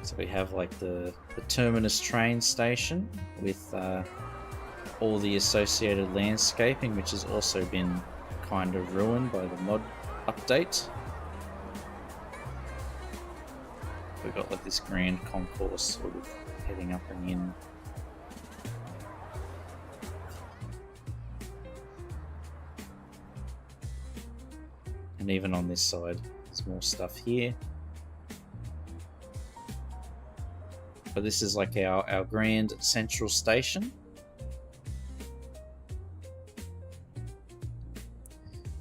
So we have like the terminus train station with all the associated landscaping, which has also been kind of ruined by the mod update. We've got like this grand concourse sort of heading up and in. And even on this side, there's more stuff here. But this is like our Grand Central Station.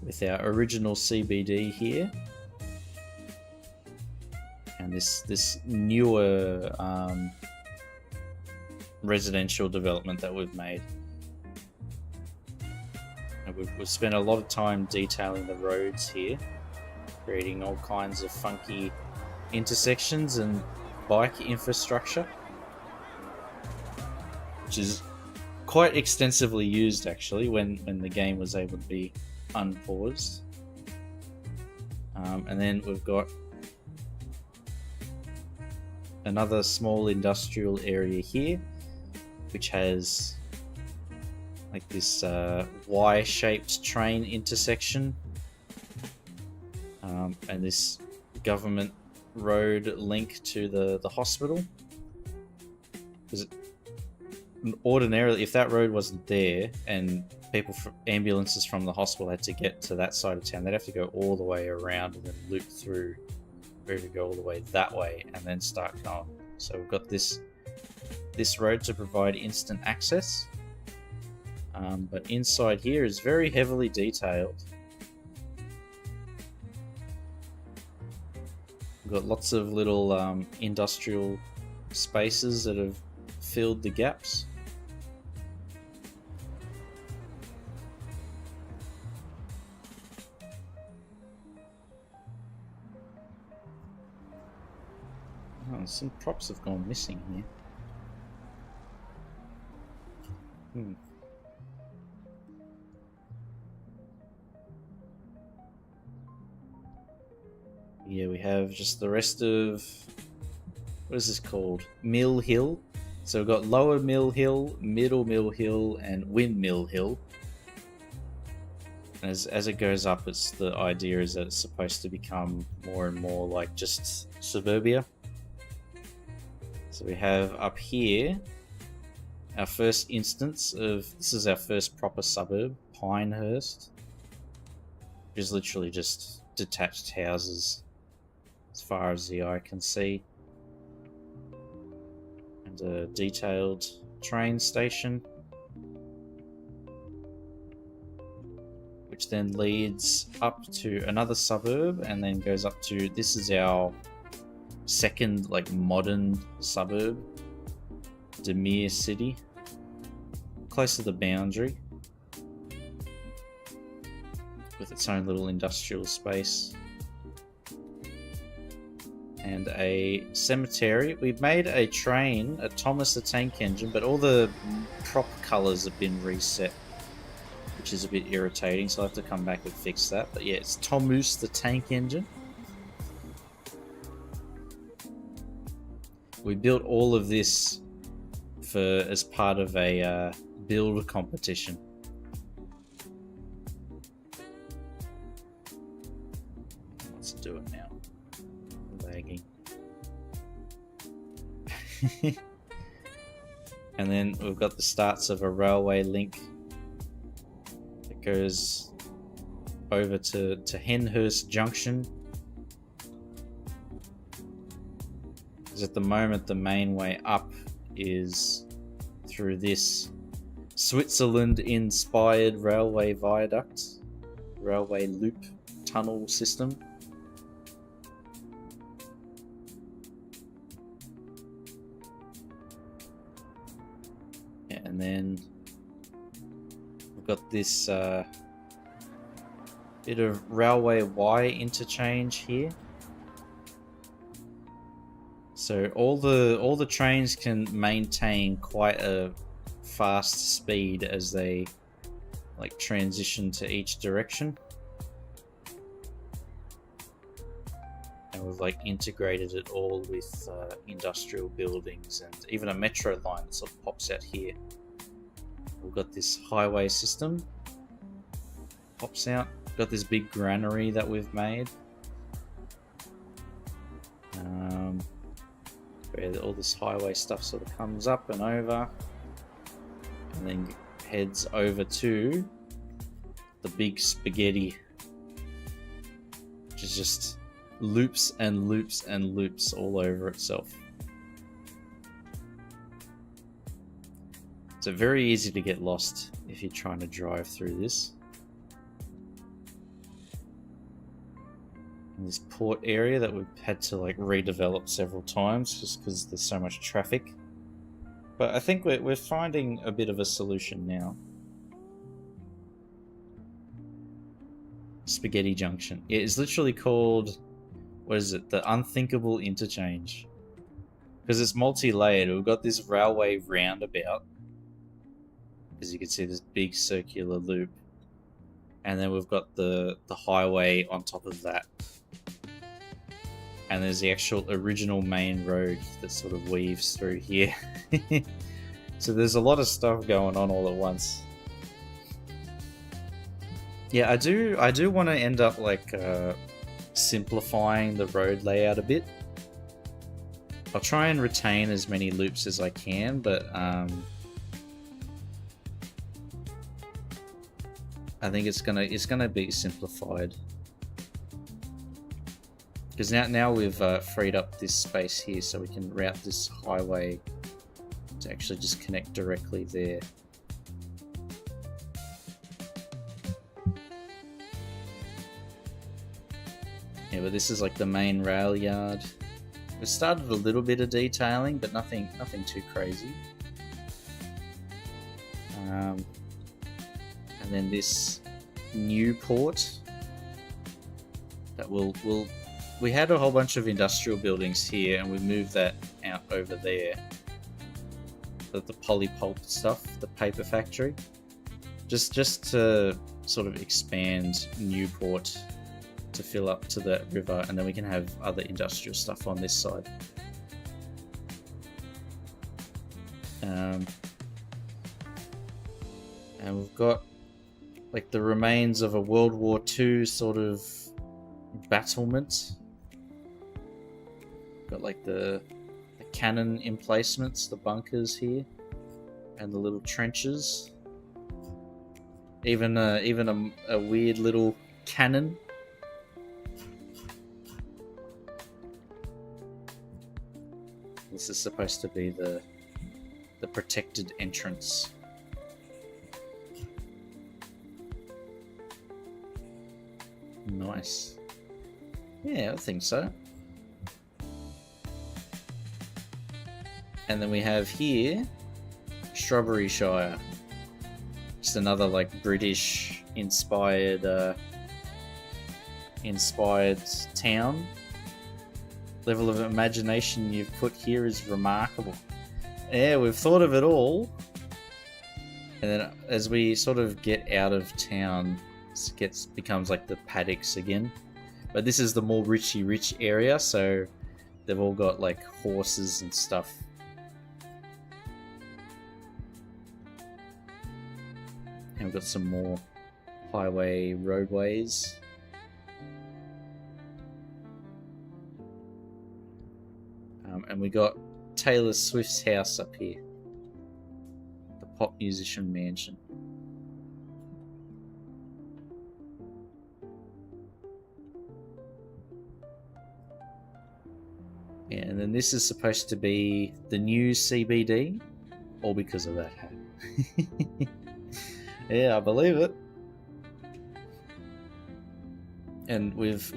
with our original CBD here, and this newer residential development that we've made. And we've spent a lot of time detailing the roads here, creating all kinds of funky intersections and bike infrastructure, which is quite extensively used actually when the game was able to be unpaused. And then we've got another small industrial area here, which has like this Y-shaped train intersection, and this government road link to the hospital. Because ordinarily, if that road wasn't there and ambulances from the hospital had to get to that side of town, they'd have to go all the way around and then loop through, or even go all the way that way and then start going. So we've got this road to provide instant access, but inside here is very heavily detailed. We've got lots of little industrial spaces that have filled the gaps. Oh, some props have gone missing here. Yeah, we have just the rest of... what is this called? Mill Hill. So we've got Lower Mill Hill, Middle Mill Hill, and Windmill Hill. As it goes up, the idea is that it's supposed to become more and more like just suburbia. So we have up here our first instance of... this is our first proper suburb, Pinehurst. Which is literally just detached houses as far as the eye can see. And a detailed train station, which then leads up to another suburb and then goes up to... this is our second like modern suburb, Demere City, close to the boundary, with its own little industrial space and a cemetery. We've made a train, a Thomas the Tank Engine, but all the prop colours have been reset, which is a bit irritating, so I'll have to come back and fix that. But yeah, it's Thomas the Tank Engine. We built all of this as part of a build competition. Let's do it now. Lagging. And then we've got the starts of a railway link that goes over to Henhurst Junction. At the moment, the main way up is through this Switzerland-inspired railway viaduct, railway loop tunnel system. Yeah, and then we've got this bit of Railway Y interchange here. So all the trains can maintain quite a fast speed as they like transition to each direction. And we've like integrated it all with industrial buildings and even a metro line that sort of pops out here. We've got this highway system, pops out. We've got this big granary that we've made. Where all this highway stuff sort of comes up and over and then heads over to the big spaghetti, which is just loops and loops and loops all over itself. So very easy to get lost if you're trying to drive through this. this port area that we've had to like redevelop several times just because there's so much traffic. But I think we're finding a bit of a solution now. Spaghetti Junction. It is literally called, what is it? The Unthinkable Interchange. Because it's multi-layered. We've got this railway roundabout. As you can see, this big circular loop. And then we've got the highway on top of that. And there's the actual original main road that sort of weaves through here. So there's a lot of stuff going on all at once. Yeah, I do want to end up like simplifying the road layout a bit. I'll try and retain as many loops as I can, but I think it's gonna be simplified. Because now we've freed up this space here, so we can route this highway to actually just connect directly there. Yeah, but this is like the main rail yard. We started a little bit of detailing, but nothing too crazy. And then this new port that we had a whole bunch of industrial buildings here, and we moved that out over there. The polypulp stuff, the paper factory, just to sort of expand Newport to fill up to that river, and then we can have other industrial stuff on this side. And we've got like the remains of a World War II sort of battlement. Got like the cannon emplacements, the bunkers here, and the little trenches. Even a weird little cannon. This is supposed to be the protected entrance. Nice. Yeah, I think so. And then we have here Strawberry Shire. Just another like British inspired town. Level of imagination you've put here is remarkable. Yeah, we've thought of it all. And then as we sort of get out of town, it becomes like the paddocks again. But this is the more rich area, so they've all got like horses and stuff. And we've got some more highway roadways. And we got Taylor Swift's house up here. The pop musician mansion. Yeah, and then this is supposed to be the new CBD, all because of that hat. Yeah, I believe it. And with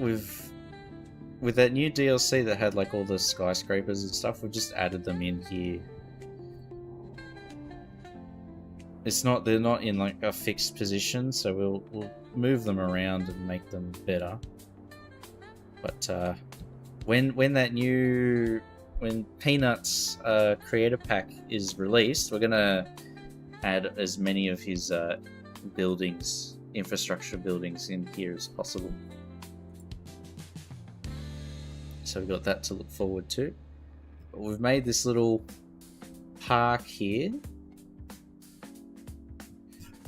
that new DLC that had like all the skyscrapers and stuff, we've just added them in here. They're not in like a fixed position, so we'll move them around and make them better. But when Peanuts creator pack is released, we're gonna add as many of his infrastructure buildings in here as possible. So we've got that to look forward to. But we've made this little park here.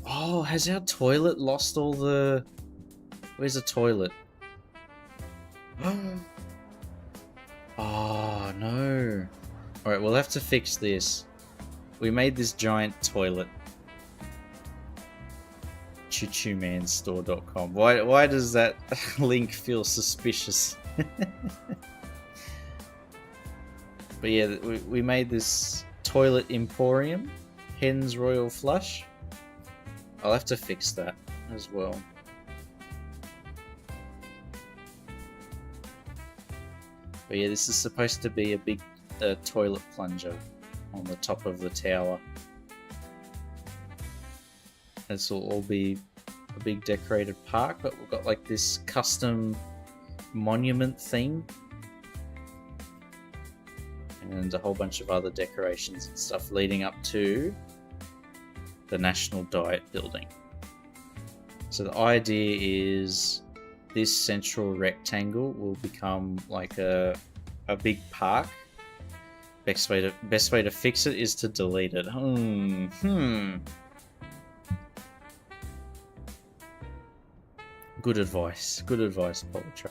Oh, has our toilet lost all the... Where's the toilet? Oh, no. Alright, we'll have to fix this. We made this giant toilet. ChooChooManStore.com. Why does that link feel suspicious? But yeah, we made this toilet emporium, Hen's Royal Flush. I'll have to fix that as well. But yeah, this is supposed to be a big toilet plunger on the top of the tower. This will all be a big decorated park, but we've got like this custom monument thing and a whole bunch of other decorations and stuff leading up to the National Diet Building. So the idea is this central rectangle will become like a big park. Best way to fix it is to delete it. Good advice, Polytrap.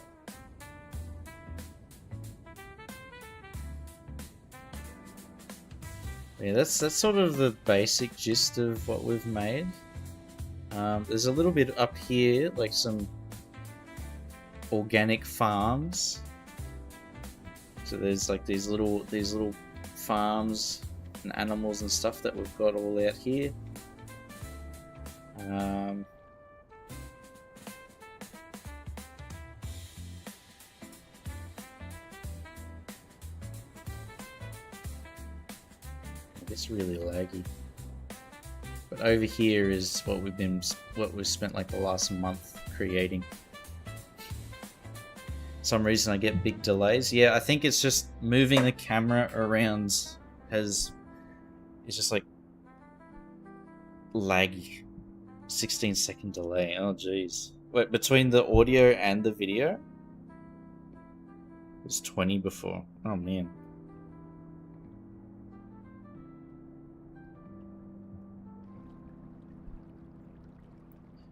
Yeah, that's sort of the basic gist of what we've made. There's a little bit up here, like some organic farms. So there's like these little farms and animals and stuff that we've got all out here. It's really laggy. But over here is what we've spent like the last month creating. Some reason I get big delays. Yeah, I think it's just moving the camera around it's just like laggy. 16-second delay. Oh jeez. Wait, between the audio and the video? It was 20 before. Oh man.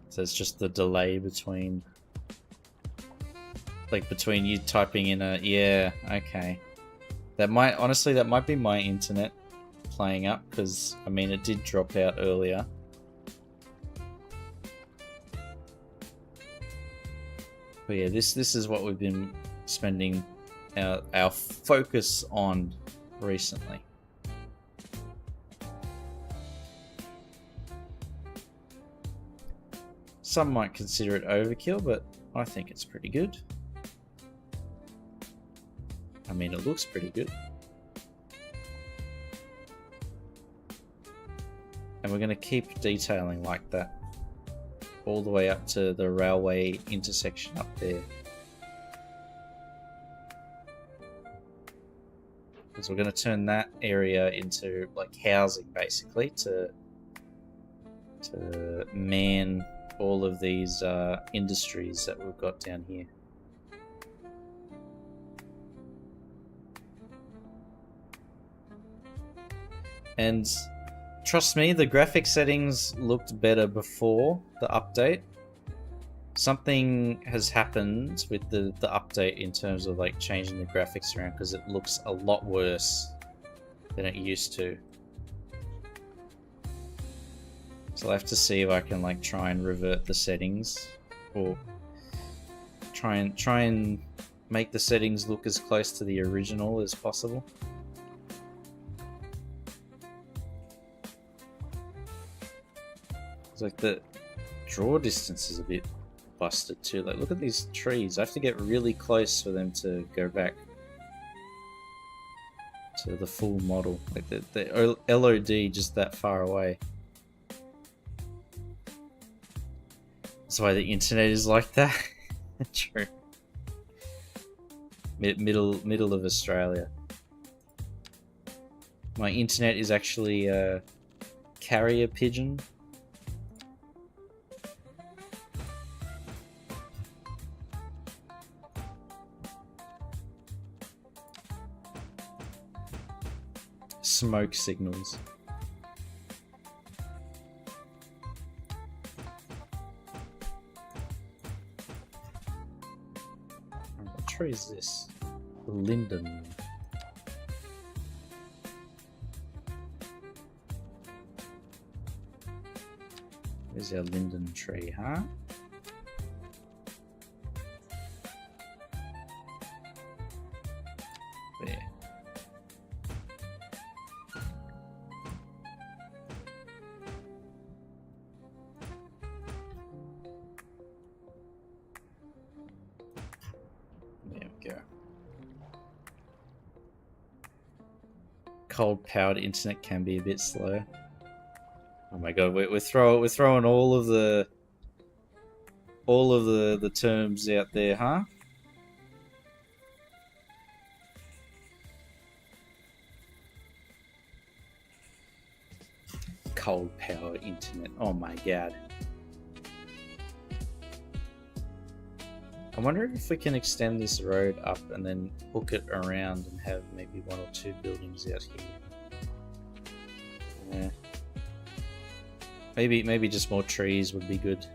So it's just the delay between you typing in a... Yeah, okay. That might be my internet playing up, because, I mean, it did drop out earlier. But yeah, this is what we've been spending our focus on recently. Some might consider it overkill, but I think it's pretty good. I mean, it looks pretty good. And we're going to keep detailing like that all the way up to the railway intersection up there. Because we're going to turn that area into like housing, basically, to man all of these industries that we've got down here. And trust me, the graphic settings looked better before the update. Something has happened with the update in terms of like changing the graphics around, because it looks a lot worse than it used to. So I'll have to see if I can like try and revert the settings, or try and make the settings look as close to the original as possible. It's like the draw distance is a bit busted too. Like, look at these trees. I have to get really close for them to go back to the full model. Like the LOD just that far away. That's why the internet is like that. True. Middle of Australia. My internet is actually carrier pigeon. Smoke signals. What tree is this? Linden. Where's our linden tree, huh? There. There we go. cold powered internet can be a bit slow. Oh my god, we're throwing all of the terms out there, huh? Cold power internet. Oh my god. I wonder if we can extend this road up and then hook it around and have maybe 1 or 2 buildings out here. Yeah. Maybe just more trees would be good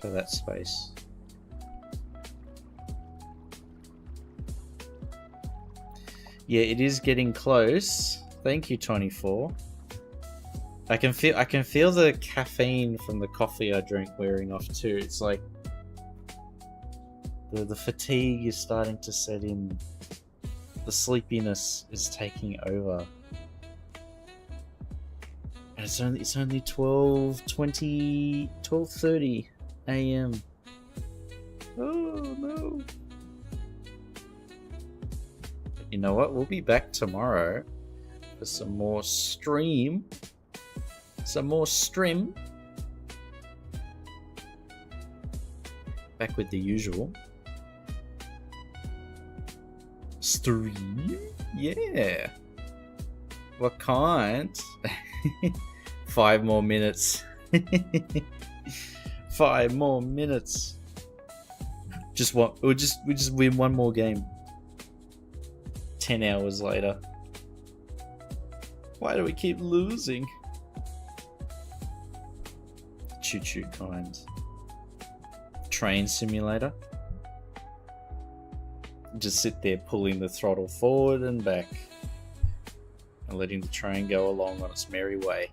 for that space. Yeah, it is getting close. Thank you, 24. I can feel the caffeine from the coffee I drink wearing off too. It's like the fatigue is starting to set in. The sleepiness is taking over. And it's only 12:30 a.m. Oh no. You know what? We'll be back tomorrow for some more stream. Back with the usual. Stream? Yeah. What kind? 5 more minutes. 5 more minutes. We just win one more game. 10 hours later. Why do we keep losing? Choo-choo kind. Train simulator. Just sit there pulling the throttle forward and back and letting the train go along on its merry way.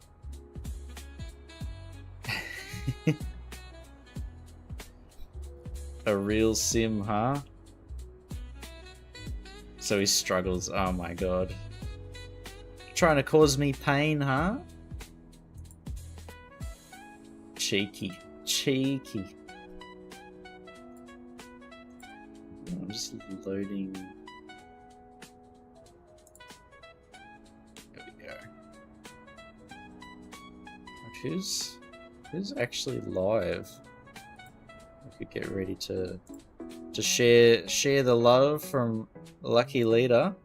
A real sim, huh? So he struggles. Oh my god. Trying to cause me pain, huh? Cheeky. I'm just loading. There we go. Who's actually live? I could get ready to share the love from Lucky Leader.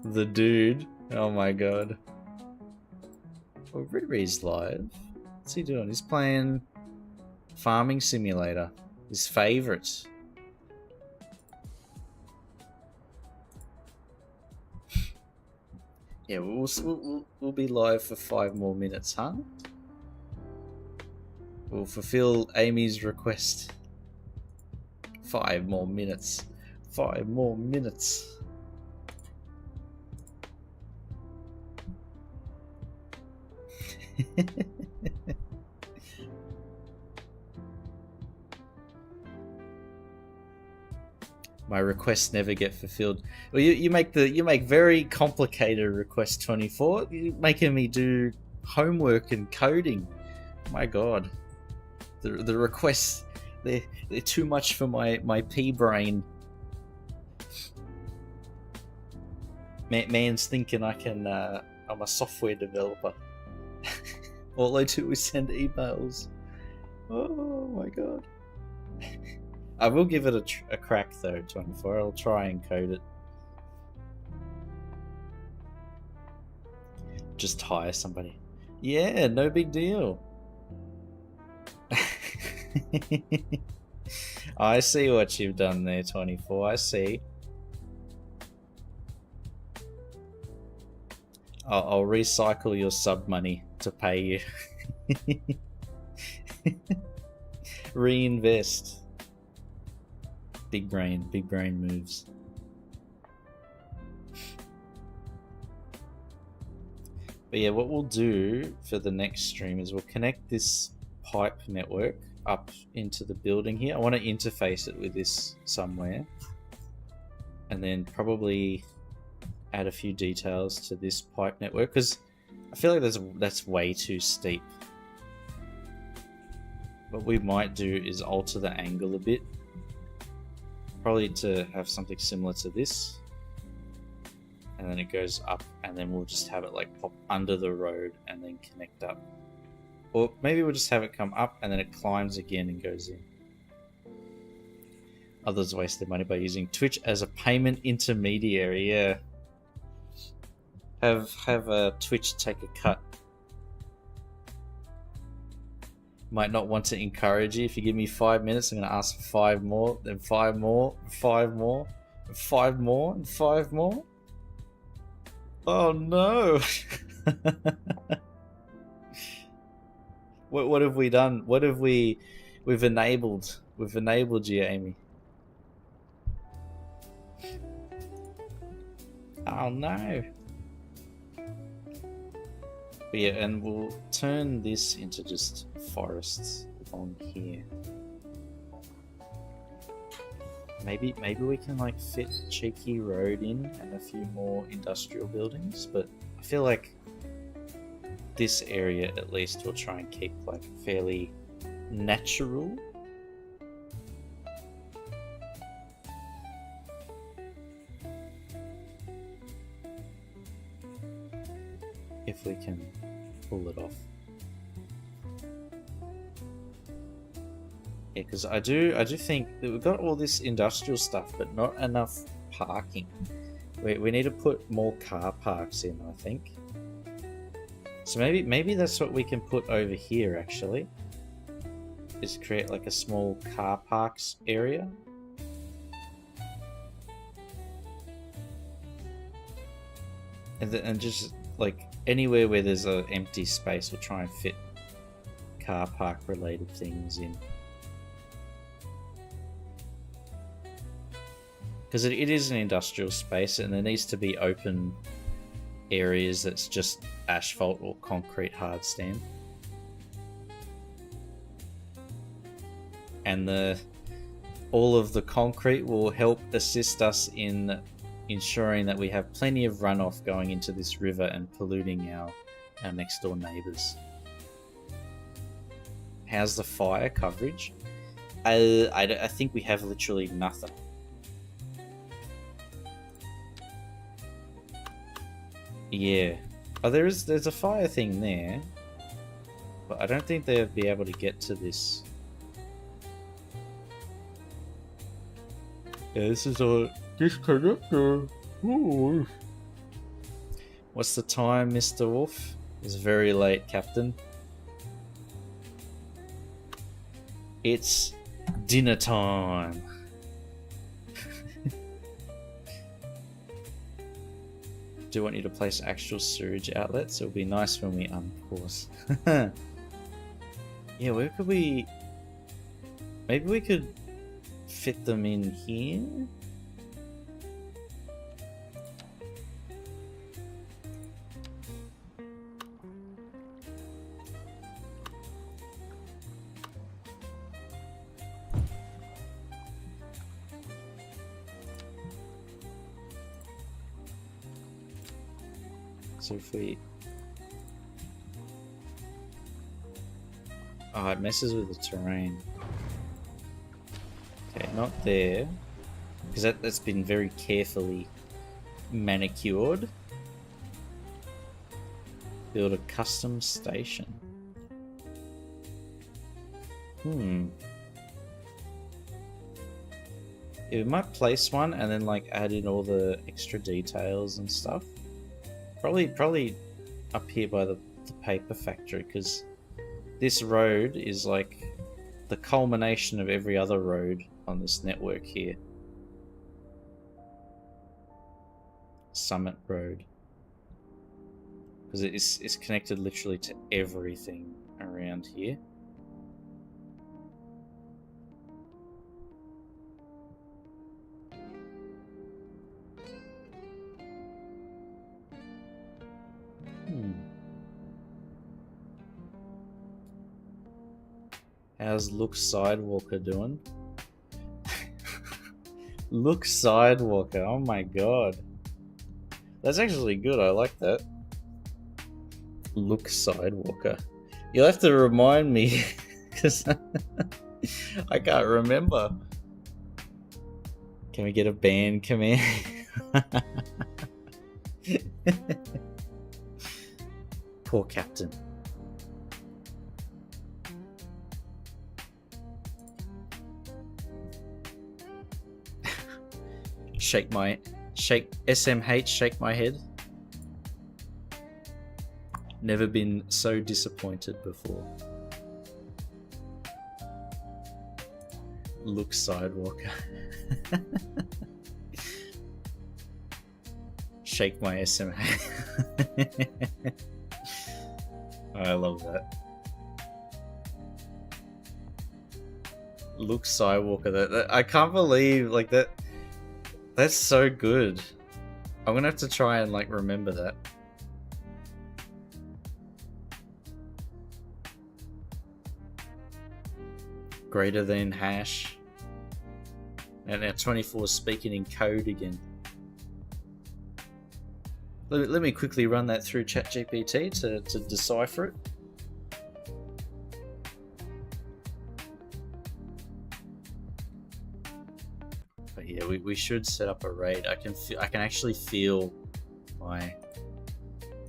The dude. Oh my god. Oh, Riri's live. What's he doing? He's playing Farming Simulator. His favourite. Yeah, we'll be live for 5 more minutes, huh? We'll fulfill Amy's request. 5 more minutes. 5 more minutes. My requests never get fulfilled. Well, you make very complicated requests, 24. You're making me do homework and coding. My god, the requests they're too much for my pea brain. Man's thinking I'm a software developer. All I do is send emails. Oh my god. I will give it a crack though, 24. I'll try and code it. Just hire somebody. Yeah, no big deal. I see what you've done there, 24. I see. I'll recycle your sub money to pay you. Reinvest. Big brain moves. But yeah, what we'll do for the next stream is we'll connect this pipe network up into the building here. I want to interface it with this somewhere. And then probably add a few details to this pipe network, because I feel like that's way too steep. What we might do is alter the angle a bit Probably to have something similar to this. And then it goes up, and then we'll just have it like pop under the road and then connect up. Or maybe we'll just have it come up and then it climbs again and goes in. Others waste their money by using Twitch as a payment intermediary. Yeah. Have Twitch take a cut. Might not want to encourage you. If you give me 5 minutes, I'm going to ask for 5 more, then 5 more, 5 more, 5 more, and 5 more. Oh no! What have we done? What have we've enabled? We've enabled you, Amy. Oh no! But yeah, and we'll turn this into just forests along here. Maybe we can like fit Cheeky Road in and a few more industrial buildings, but I feel like this area at least we'll try and keep like fairly natural. If we can pull it off. Yeah, because I do think that we've got all this industrial stuff, but not enough parking. We need to put more car parks in, I think. So maybe that's what we can put over here, actually. Is create like a small car parks area. And just like anywhere where there's an empty space, we'll try and fit car park related things in. Because it is an industrial space and there needs to be open areas that's just asphalt or concrete hard stand. And all of the concrete will help assist us in ensuring that we have plenty of runoff going into this river and polluting our next door neighbours. How's the fire coverage? I think we have literally nothing. Yeah. Oh, there's a fire thing there. But I don't think they'll be able to get to this. Yeah, this is a disconnector. Ooh. What's the time, Mr. Wolf? It's very late, Captain. It's dinner time. Do want you to place actual sewage outlets. It'll be nice when we unpause. Yeah, where could we... Maybe we could fit them in here? So if we... Oh, it messes with the terrain. Okay, not there. Because that's been very carefully manicured. Build a custom station. Yeah, we might place one and then like add in all the extra details and stuff. Probably up here by the paper factory, because this road is like the culmination of every other road on this network here. Summit Road. Because it's connected literally to everything around here. How's Look Sidewalker doing? Look Sidewalker, oh my god. That's actually good, I like that. Look Sidewalker. You'll have to remind me, because I can't remember. Can we get a band command? Poor captain. Shake SMH, shake my head. Never been so disappointed before. Luke Sidewalker. Shake my SMH. I love that. Luke Skywalker. That I can't believe like that. That's so good. I'm gonna have to try and like remember that. Greater than hash. And now 24 is speaking in code again. Let me quickly run that through ChatGPT to decipher it. But yeah, we should set up a raid. I can actually feel my.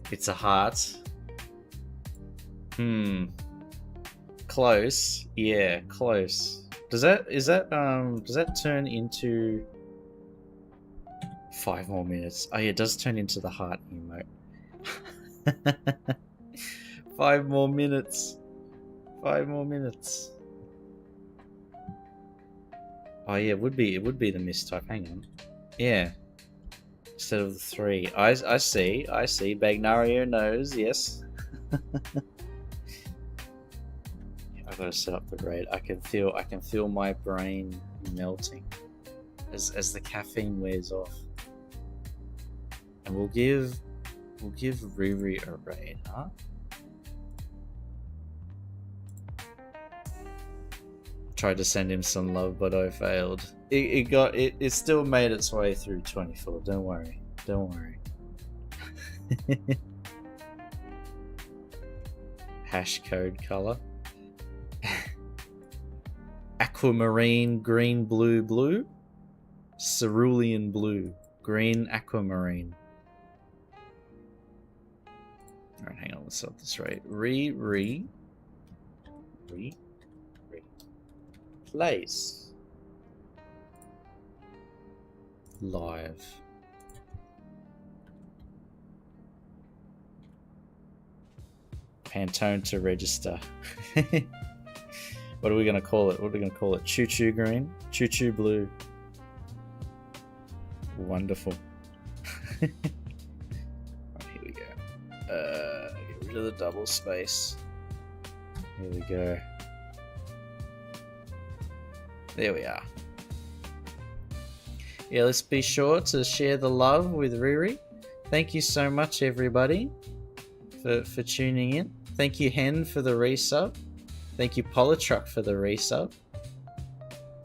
It's a heart. Close. Yeah, close. Does that turn into 5 more minutes? Oh yeah, it does turn into the heart emote. 5 more minutes. 5 more minutes. Oh yeah, it would be the mistype. Hang on. Yeah. Instead of the 3. I see. Bagnario knows, yes. I've got to set up the raid. I can feel my brain melting as the caffeine wears off. And we'll give Riri a raid, huh? Tried to send him some love, but I failed. It still made its way through 24. Don't worry. Hash code color. Aquamarine, green, blue, blue. Cerulean blue, green, aquamarine. Alright, hang on, let's set this right. Place. Live. Pantone to register. What are we going to call it? Choo Choo Green? Choo Choo Blue. Wonderful. Right, here we go. Get rid of the double space. Here we go. There we are. Yeah, let's be sure to share the love with Riri. Thank you so much, everybody, for tuning in. Thank you, Hen, for the resub. Thank you, Polytruck, for the resub.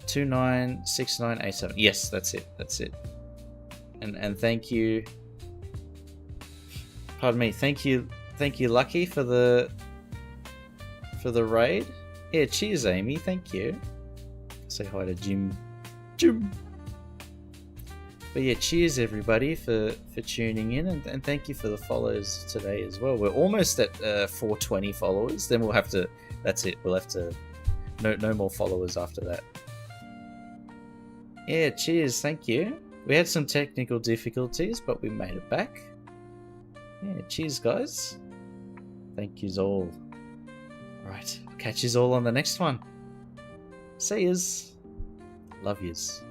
296987. Yes, that's it. And thank you. Pardon me. Thank you, Lucky, for the raid. Yeah, cheers, Amy. Thank you. Say hi to Jim. But yeah, cheers everybody for tuning in, and thank you for the follows today as well. We're almost at 420 followers. Then we'll have to. That's it. We'll have to. No more followers after that. Yeah, cheers. Thank you. We had some technical difficulties, but we made it back. Yeah, cheers, guys. Thank yous all. Right, catch yous all on the next one. See yous. Love yous.